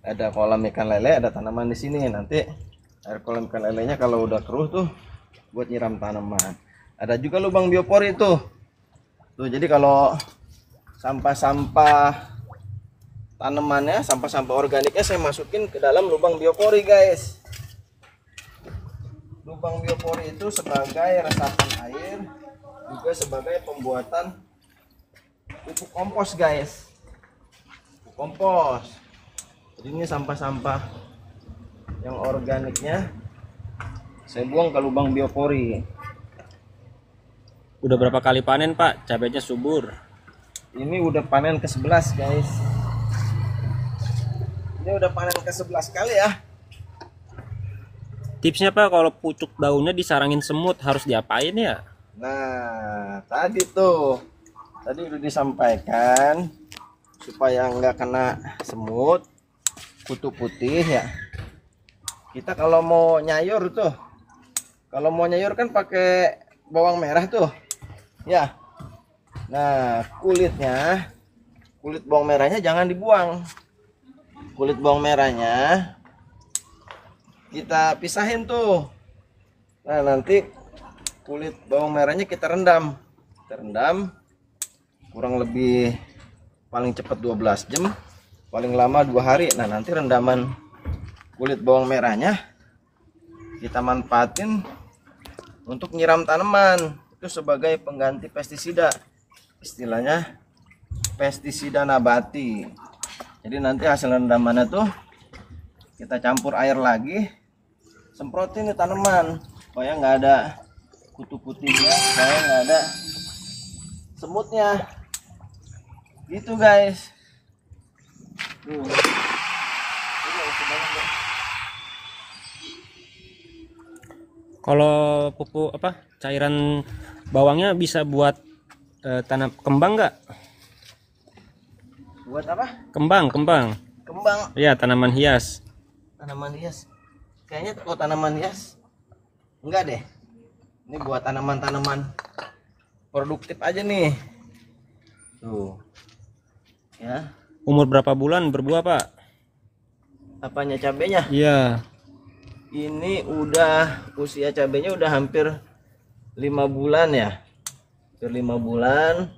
Ada kolam ikan lele, ada tanaman di sini. Nanti air kolam ikan lelenya kalau udah keruh tuh buat nyiram tanaman. Ada juga lubang biopori tuh. Tuh jadi kalau sampah-sampah tanamannya, sampah-sampah organiknya saya masukin ke dalam lubang biopori guys. Lubang biopori itu sebagai resapan air, juga sebagai pembuatan pupuk kompos guys. Pupuk kompos. Jadi ini sampah-sampah yang organiknya saya buang ke lubang biopori. Udah berapa kali panen Pak? Cabenya subur. Ini udah panen ke-11 guys. Ini udah panen ke-11 kali ya. Tipsnya Pak, kalau pucuk daunnya disarangin semut harus diapain ya? Nah, tadi udah disampaikan supaya nggak kena semut, kutu putih ya. Kita kalau mau nyayur kan pakai bawang merah tuh, ya. Nah, kulit bawang merahnya jangan dibuang. Kulit bawang merahnya kita pisahin tuh. Nah, nanti kulit bawang merahnya kita rendam. Kurang lebih paling cepat 12 jam, paling lama 2 hari. Nah, nanti rendaman kulit bawang merahnya kita manfaatin untuk nyiram tanaman. Itu sebagai pengganti pestisida. Istilahnya pestisida nabati. Jadi nanti hasil rendamannya tuh kita campur air lagi, semprotin di tanaman supaya nggak ada kutu-kutunya, supaya nggak ada semutnya. Gitu guys. Tuh. Kalau pupuk apa cairan bawangnya bisa buat tanam kembang nggak? Buat apa? Kembang. Kembang. Iya, tanaman hias. Tanaman hias. Kayaknya kalau tanaman hias enggak deh. Ini buat tanaman-tanaman produktif aja nih. Tuh. Ya. Umur berapa bulan berbuah, Pak? Apanya, cabenya? Iya. Ini udah usia cabenya udah hampir 5 bulan ya. Hampir 5 bulan.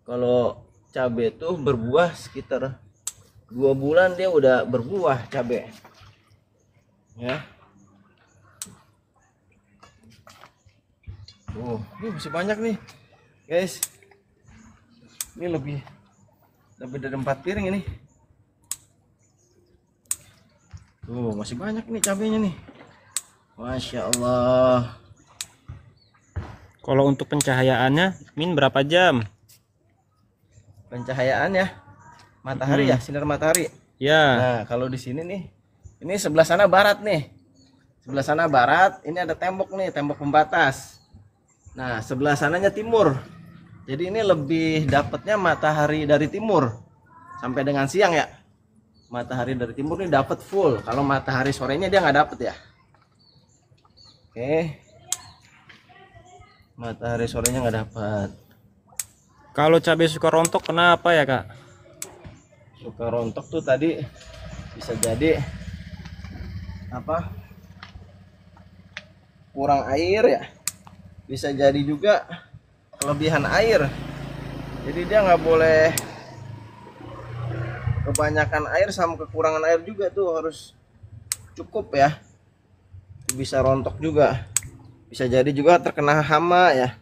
Kalau cabe tuh berbuah sekitar 2 bulan dia udah berbuah cabe. Ya. Ini masih banyak nih, guys. Ini lebih dari 4 piring ini. Tuh, masih banyak nih cabenya nih. Masya Allah. Kalau untuk pencahayaannya, Min berapa jam? Pencahayaan ya, matahari ya, sinar matahari. Ya. Nah, kalau di sini nih, ini sebelah sana barat nih. Sebelah sana barat, ini ada tembok nih, tembok pembatas. Nah, sebelah sananya timur. Jadi ini lebih dapatnya matahari dari timur sampai dengan siang ya. Matahari dari timur ini dapat full. Kalau matahari sorenya dia nggak dapet ya. Oke. Matahari sorenya nggak dapat. Kalau cabai suka rontok kenapa ya, Kak? Suka rontok tuh tadi bisa jadi apa? Kurang air ya. Bisa jadi juga kelebihan air. Jadi dia nggak boleh kebanyakan air sama kekurangan air juga tuh, harus cukup ya. Bisa rontok juga. Bisa jadi juga terkena hama ya.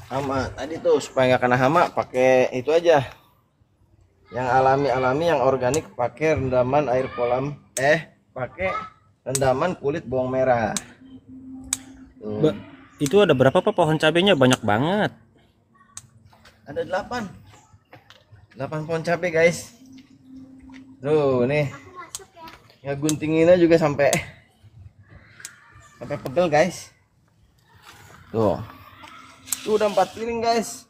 Hama tadi tuh, supaya nggak kena hama pakai itu aja. Yang alami yang organik, pakai rendaman air kolam, pakai rendaman kulit bawang merah. Tuh. Itu ada berapa, Pak, pohon cabenya? Banyak banget. Ada 8 pohon cabai, guys. Tuh, nih. Ngeguntinginnya juga sampai pegel, guys. Tuh. Tuh udah 4 piring, guys.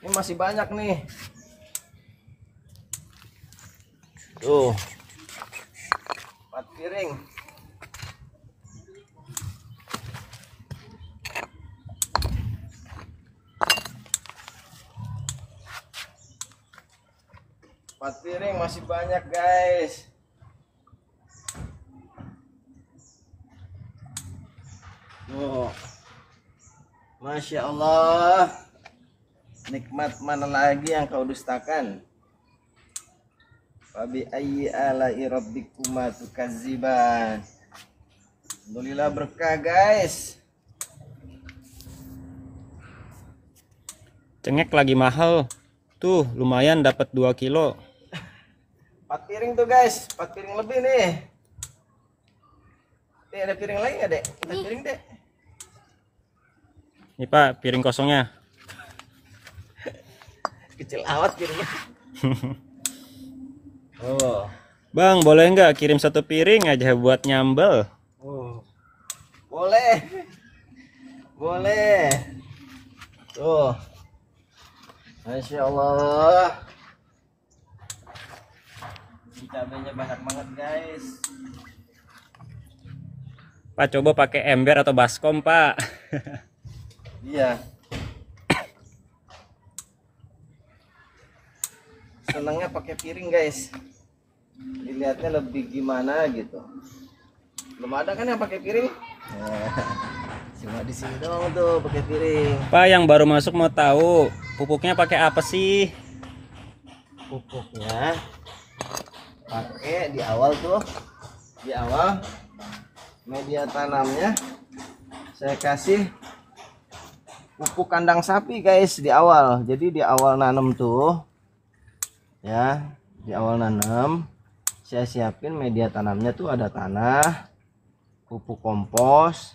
Ini masih banyak nih. Tuh. 4 piring. Empat piring masih banyak, guys. Tuh. Masya Allah. Nikmat mana lagi yang kau dustakan? Fabi ayyi ala'i rabbikuma tukadziban. Alhamdulillah berkah, guys. Cengek lagi mahal. Tuh, lumayan dapat 2 kilo. 4 piring tuh, guys. 4 piring lebih nih. Ada piring lagi nggak, Dek? Ada piring, Dek? Ini, Pak, piring kosongnya. Kecil amat piringnya. Oh. Bang, boleh nggak kirim 1 piring aja buat nyambel? Oh. Boleh. Boleh. Tuh. Masya Allah. Cabenya banyak banget, guys. Pak, coba pakai ember atau baskom, Pak. Iya. senangnya pakai piring guys, dilihatnya lebih gimana gitu. Belum ada kan yang pakai piring? Cuma di sini dong tuh pakai piring. Pak, yang baru masuk mau tahu pupuknya pakai apa sih? Pupuknya pakai di awal tuh, di awal media tanamnya saya kasih pupuk kandang sapi guys di awal. Jadi di awal nanam tuh ya, di awal nanam saya siapin media tanamnya tuh ada tanah, pupuk kompos,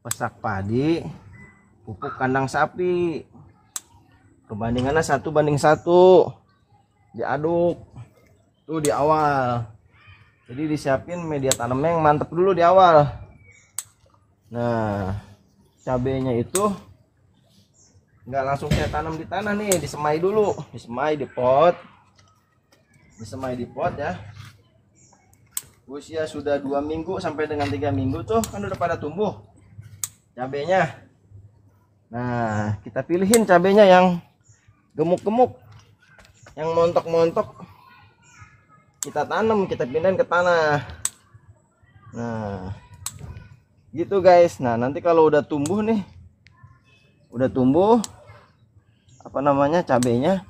pesak padi, pupuk kandang sapi. Perbandingannya 1:1, diaduk tuh di awal. Jadi disiapin media tanamnya yang mantep dulu di awal. Nah, cabenya itu nggak langsung saya tanam di tanah nih, disemai dulu, disemai di pot, ya. Usia sudah 2 minggu sampai dengan 3 minggu tuh kan udah pada tumbuh cabenya. Nah, kita pilihin cabenya yang gemuk-gemuk, yang montok-montok, kita tanam, kita pindahin ke tanah. Nah, gitu guys. Nah, nanti kalau udah tumbuh nih, udah tumbuh apa namanya cabenya,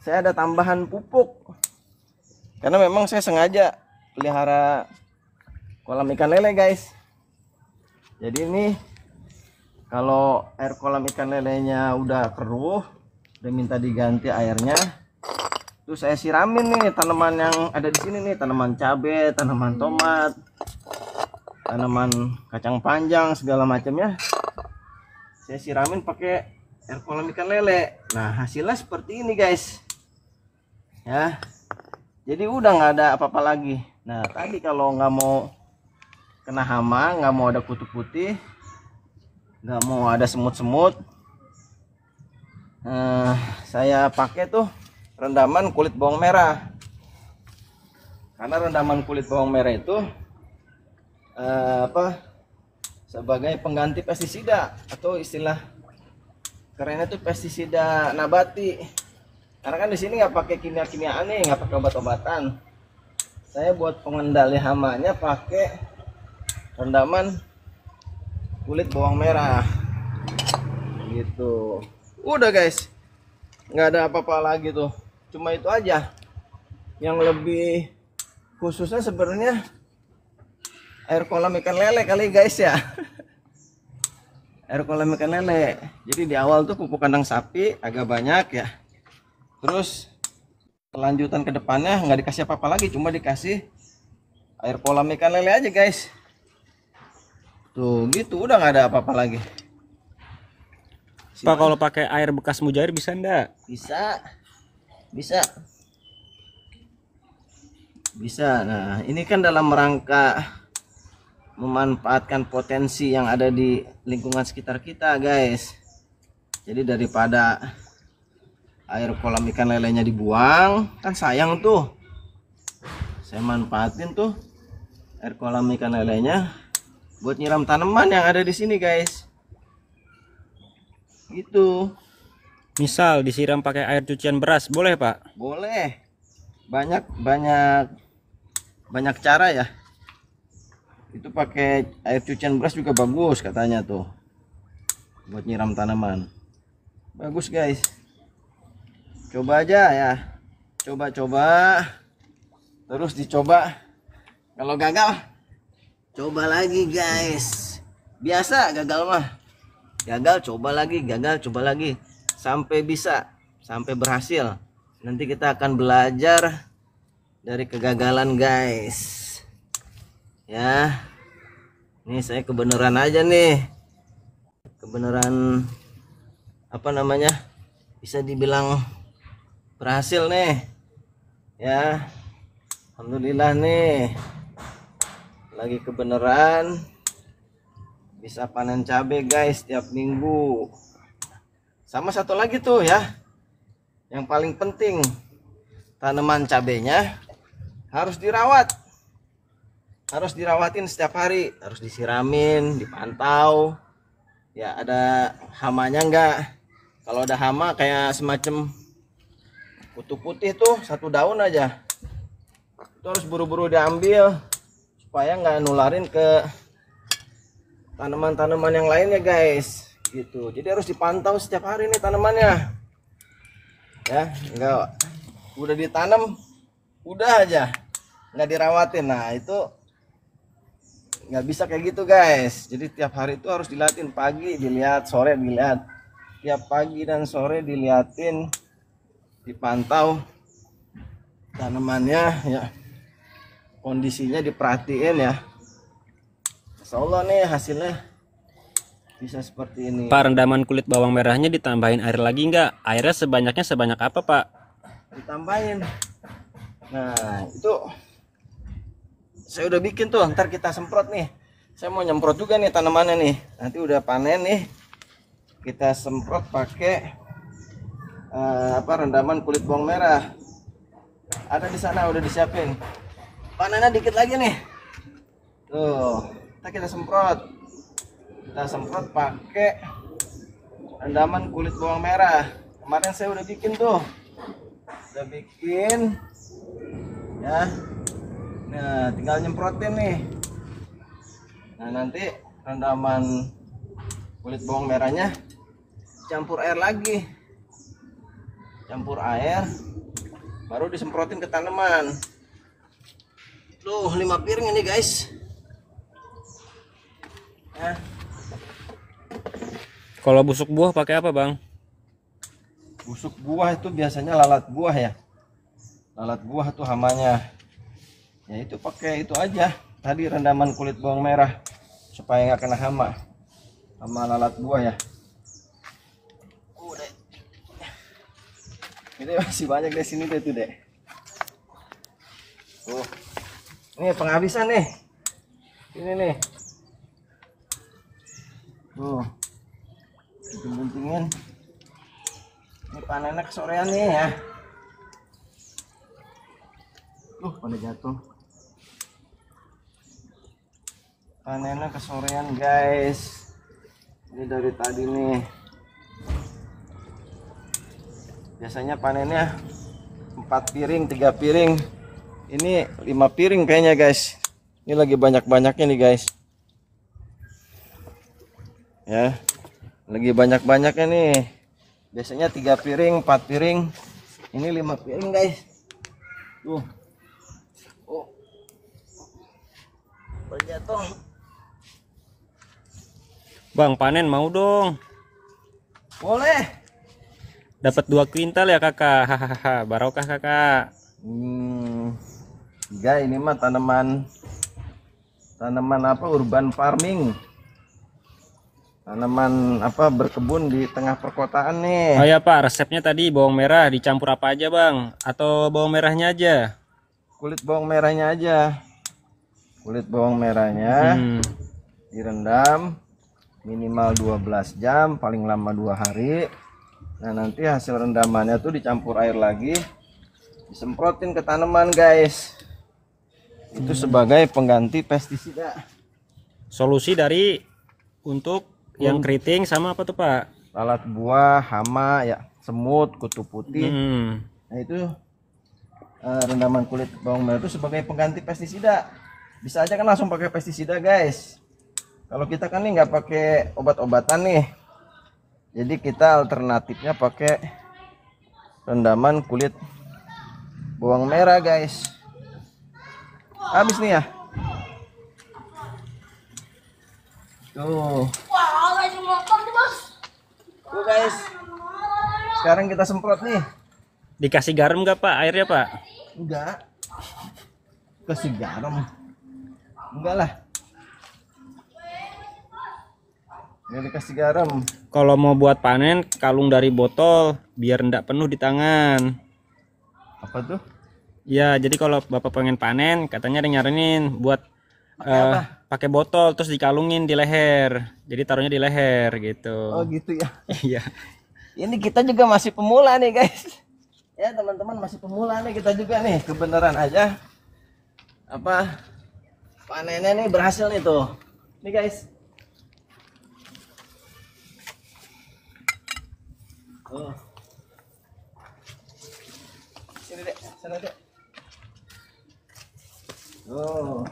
saya ada tambahan pupuk karena memang saya sengaja pelihara kolam ikan lele guys. Jadi ini kalau air kolam ikan lelenya udah keruh, udah minta diganti airnya, tuh saya siramin nih tanaman yang ada di sini nih, tanaman cabai, tanaman tomat, tanaman kacang panjang segala macamnya. Saya siramin pakai air kolam ikan lele. Nah, hasilnya seperti ini guys ya. Jadi udah nggak ada apa-apa lagi. Nah, tadi kalau nggak mau kena hama, nggak mau ada kutu putih, nggak mau ada semut-semut, saya pakai tuh rendaman kulit bawang merah. Karena rendaman kulit bawang merah itu sebagai pengganti pestisida, atau istilah kerennya tuh pestisida nabati. Karena kan di sini nggak pakai kimia-kimiaan nih, nggak pakai obat-obatan. Saya buat pengendali hamanya pakai rendaman kulit bawang merah gitu. Udah guys, nggak ada apa-apa lagi tuh, cuma itu aja. Yang lebih khususnya sebenarnya air kolam ikan lele kali guys ya. Air kolam ikan lele. Jadi di awal tuh pupuk kandang sapi agak banyak ya. Terus kelanjutan ke depannya nggak dikasih apa-apa lagi, cuma dikasih air kolam ikan lele aja guys. Tuh gitu, udah nggak ada apa-apa lagi. Pak, kalau pakai air bekas mujair bisa enggak? Bisa. Nah, ini kan dalam rangka memanfaatkan potensi yang ada di lingkungan sekitar kita guys. Jadi daripada air kolam ikan lelenya dibuang, kan sayang tuh. Saya manfaatin tuh air kolam ikan lelenya buat nyiram tanaman yang ada di sini guys. Gitu. Misal disiram pakai air cucian beras, boleh Pak? Boleh. Banyak cara ya. Itu pakai air cucian beras juga bagus katanya tuh, buat nyiram tanaman. Bagus guys, coba aja ya, coba terus dicoba. Kalau gagal, coba lagi guys. Biasa gagal mah, gagal coba lagi sampai bisa, sampai berhasil. Nanti kita akan belajar dari kegagalan guys ya. Nih saya kebenaran aja nih, kebenaran apa namanya, bisa dibilang berhasil nih ya. Alhamdulillah nih, lagi kebenaran bisa panen cabai guys tiap minggu. Sama satu lagi tuh ya, yang paling penting, tanaman cabainya harus dirawatin setiap hari, harus disiramin, dipantau ya, ada hamanya enggak. Kalau ada hama kayak semacam kutu putih tuh 1 daun aja. Itu harus buru-buru diambil supaya nggak nularin ke tanaman-tanaman yang lainnya guys. Gitu. Jadi harus dipantau setiap hari nih tanamannya. Ya, enggak udah ditanam udah aja nggak dirawatin. Nah, itu nggak bisa kayak gitu guys. Jadi tiap hari itu harus dilihatin, pagi dilihat, sore dilihat. Tiap pagi dan sore dilihatin, dipantau tanamannya ya, kondisinya diperhatiin ya. Insya Allah nih hasilnya bisa seperti ini. Pak, rendaman kulit bawang merahnya ditambahin air lagi nggak? Airnya sebanyaknya sebanyak apa Pak? Ditambahin. Nah itu saya udah bikin tuh, ntar kita semprot nih. Saya mau nyemprot juga nih tanamannya nih. Nanti udah panen nih, kita semprot pakai rendaman kulit bawang merah. Ada di sana udah disiapin. Panennya dikit lagi nih. Tuh, kita semprot. Kita semprot pakai rendaman kulit bawang merah. Kemarin saya udah bikin tuh. Udah bikin. Ya. Nah, tinggal nyemprotin nih. Nah, nanti rendaman kulit bawang merahnya campur air lagi. Campur air baru disemprotin ke tanaman. Tuh 5 piring ini guys. Nah. Kalau busuk buah pakai apa Bang? Busuk buah itu biasanya lalat buah ya. Lalat buah tuh hamanya. Ya itu pakai itu aja. Tadi rendaman kulit bawang merah supaya nggak kena hama. Hama lalat buah ya. Udah. Ini masih banyak di sini deh tuh deh. Tuh. Ini penghabisan nih. Ini nih. Tuh. Kita buntingin. Ini panennya kesorean nih ya. Pada jatuh. Panennya kesorean guys. Ini dari tadi nih. Biasanya panennya 4 piring, 3 piring. Ini 5 piring kayaknya guys. Ini lagi banyak-banyaknya nih guys. Ya. Lagi banyak-banyaknya nih. Biasanya 3 piring, 4 piring. Ini 5 piring guys. Tuh. Oh. Berjatuh. Bang, panen mau dong. Boleh. Dapat 2 kuintal ya kakak. Hahaha, barokah kakak. Ya ini mah tanaman apa, urban farming. Tanaman apa, berkebun di tengah perkotaan nih. Oh ya Pak, resepnya tadi bawang merah dicampur apa aja Bang? Atau bawang merahnya aja? Kulit bawang merahnya aja. Kulit bawang merahnya direndam minimal 12 jam, paling lama 2 hari. Nah nanti hasil rendamannya tuh dicampur air lagi, disemprotin ke tanaman guys. Itu sebagai pengganti pestisida. Solusi dari untuk yang keriting sama apa tuh Pak? Lalat buah, hama ya, semut, kutu putih. Nah itu rendaman kulit bawang merah itu sebagai pengganti pestisida. Bisa aja kan langsung pakai pestisida guys. Kalau kita kan nih nggak pakai obat-obatan nih. Jadi kita alternatifnya pakai rendaman kulit bawang merah guys. Habis nih ya. Tuh. Tuh guys. Sekarang kita semprot nih. Dikasih garam nggak Pak airnya Pak? Enggak. Kasih garam. Enggak lah. Nggak dikasih garam. Kalau mau buat panen, kalung dari botol biar enggak penuh di tangan. Apa tuh? Ya, jadi kalau Bapak pengen panen, katanya ada nyaranin buat pakai botol terus dikalungin di leher. Jadi taruhnya di leher gitu. Oh gitu ya. Iya. Ini kita juga masih pemula nih guys. Ya teman-teman, masih pemula nih kita juga nih. Kebenaran aja apa panennya nih berhasil nih tuh. Nih guys. sana dek. Oh.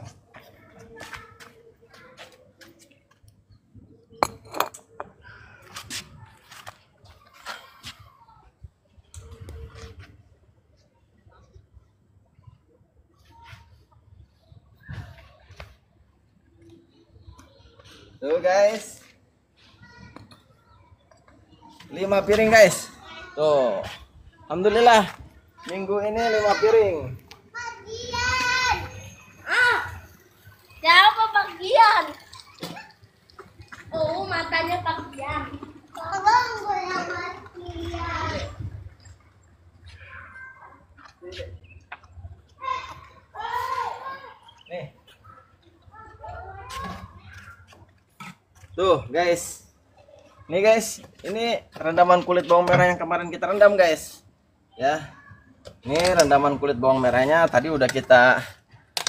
Tuh guys, 5 piring guys. Tuh, alhamdulillah minggu ini 5 piring. Siapa bagian? Oh, matanya bagian. Tolong gue yang bagian. Nih. Tuh guys. Nih guys, ini rendaman kulit bawang merah yang kemarin kita rendam guys. Ya. Ini rendaman kulit bawang merahnya tadi udah kita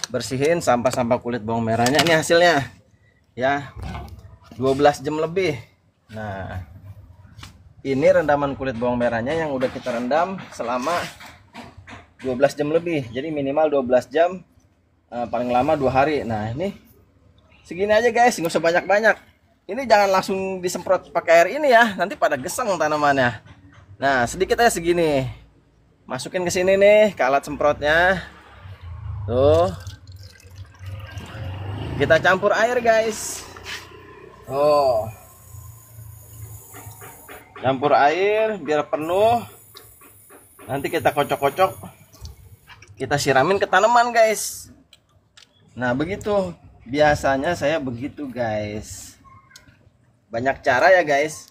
bersihin sampah-sampah kulit bawang merahnya. Ini hasilnya. Ya. 12 jam lebih. Nah, ini rendaman kulit bawang merahnya yang udah kita rendam selama 12 jam lebih. Jadi minimal 12 jam, paling lama 2 hari. Nah, ini segini aja guys, nggak usah banyak-banyak. Ini jangan langsung disemprot pakai air ini ya, nanti pada geseng tanamannya. Nah, sedikit aja segini. Masukin ke sini nih ke alat semprotnya. Tuh. Kita campur air guys. Oh. Campur air biar penuh. Nanti kita kocok-kocok. Kita siramin ke tanaman guys. Nah, begitu. Biasanya saya begitu guys. Banyak cara ya guys.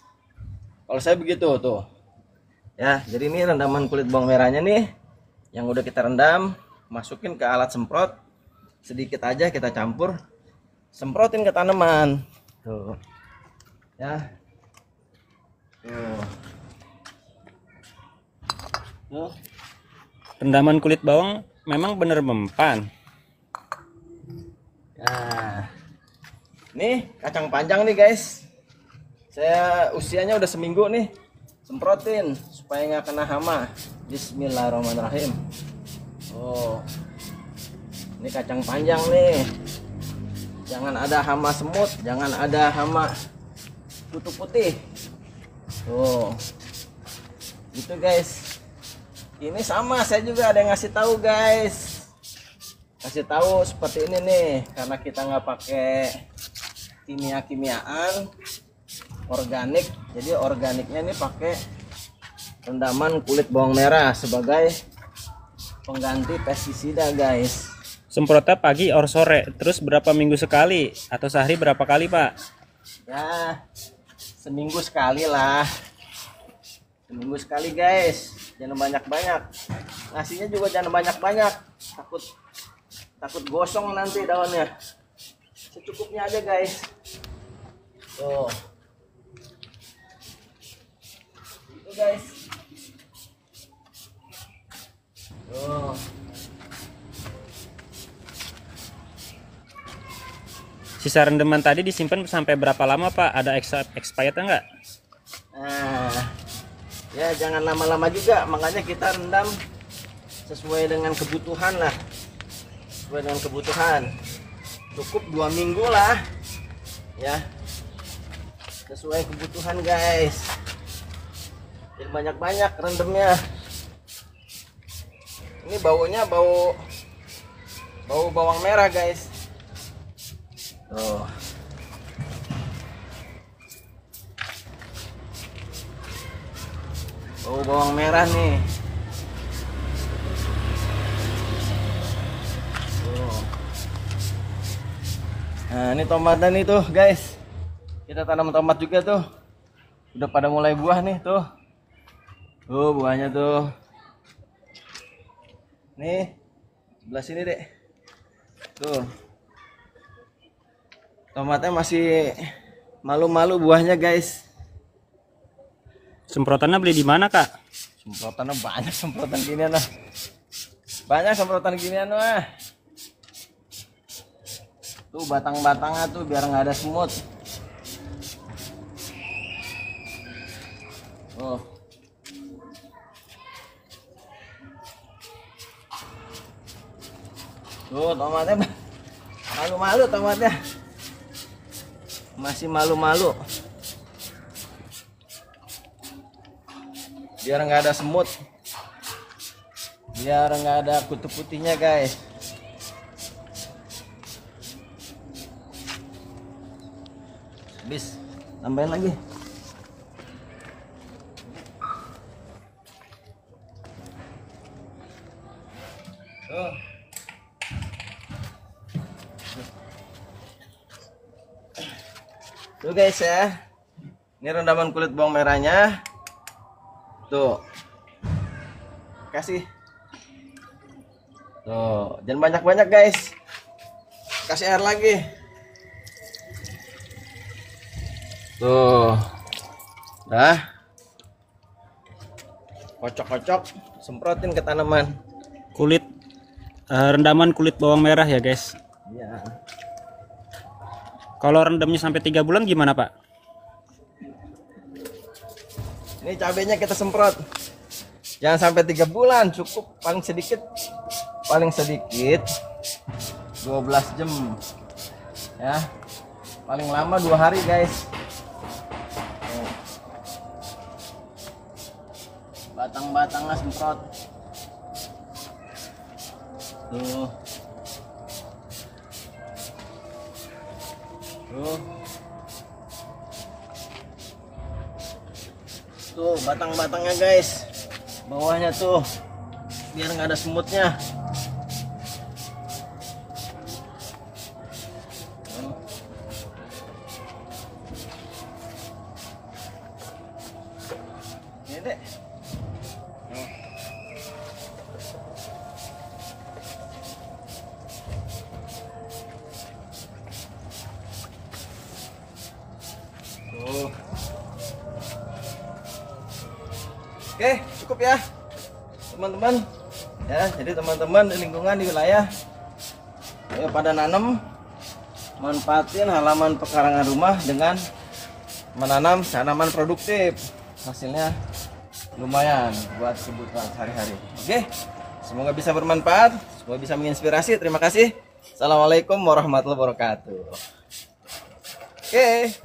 Kalau saya begitu tuh. Ya, jadi ini rendaman kulit bawang merahnya nih yang udah kita rendam, masukin ke alat semprot. Sedikit aja kita campur. Semprotin ke tanaman. Tuh. Ya. Tuh. Tuh. Rendaman kulit bawang memang bener mempan. Nah. Nih, kacang panjang nih guys. Saya usianya udah seminggu nih. Semprotin supaya nggak kena hama. Bismillahirrahmanirrahim. Oh, ini kacang panjang nih. Jangan ada hama semut, jangan ada hama kutu putih. Oh, gitu guys. Ini sama, saya juga ada yang ngasih tahu guys. Kasih tahu seperti ini nih, karena kita nggak pakai kimia-kimiaan. Organik, jadi organiknya ini pakai rendaman kulit bawang merah sebagai pengganti pestisida guys. Semprotnya pagi or sore, terus berapa minggu sekali atau sehari berapa kali pak? Ya, seminggu sekali lah. Seminggu sekali guys, jangan banyak-banyak. Ngasihnya juga jangan banyak-banyak, takut gosong nanti daunnya. Secukupnya aja guys. Tuh. Guys, oh. Sisa rendaman tadi disimpan sampai berapa lama pak? Ada expirednya nggak? Nah, ya jangan lama-lama juga, makanya kita rendam sesuai dengan kebutuhan lah, sesuai dengan kebutuhan. Cukup 2 minggu lah, ya, sesuai kebutuhan guys. Jadi banyak-banyak rendemnya. Ini baunya bau bawang merah guys. Tuh. Bau bawang merah nih. Tuh. Nah, ini tomatnya nih tuh guys. Kita tanam tomat juga tuh. Udah pada mulai buah nih tuh. Tuh buahnya tuh. Nih, sebelah sini dek. Tuh. Tomatnya masih malu-malu buahnya guys. Semprotannya beli di mana kak? Semprotannya banyak, semprotan ginian lah. Banyak semprotan ginian mah. Tuh batang-batangnya tuh biar nggak ada semut. Oh. Tuh tomatnya malu-malu tomatnya. Masih malu-malu. Biar nggak ada semut. Biar nggak ada kutu putihnya guys. Habis, tambahin lagi. Tuh. Tuh guys ya. Ini rendaman kulit bawang merahnya. Tuh. Kasih. Tuh, jangan banyak-banyak guys. Kasih air lagi. Tuh. Dah. Kocok-kocok, semprotin ke tanaman. Kulit rendaman kulit bawang merah ya guys. Iya. Kalau rendamnya sampai 3 bulan gimana Pak? Ini cabenya kita semprot. Jangan sampai 3 bulan, cukup paling sedikit 12 jam. Ya. Paling lama 2 hari, guys. Batang-batangnya semprot. Tuh. Tuh batang-batangnya guys, bawahnya tuh biar nggak ada semutnya. Ini deh. Tuh. Oke, cukup ya teman-teman ya. Jadi teman-teman di lingkungan di wilayah, ayo pada nanam, manfaatin halaman pekarangan rumah dengan menanam tanaman produktif. Hasilnya lumayan buat kebutuhan sehari-hari. Oke, semoga bisa bermanfaat, semoga bisa menginspirasi. Terima kasih. Assalamualaikum warahmatullahi wabarakatuh. Oke.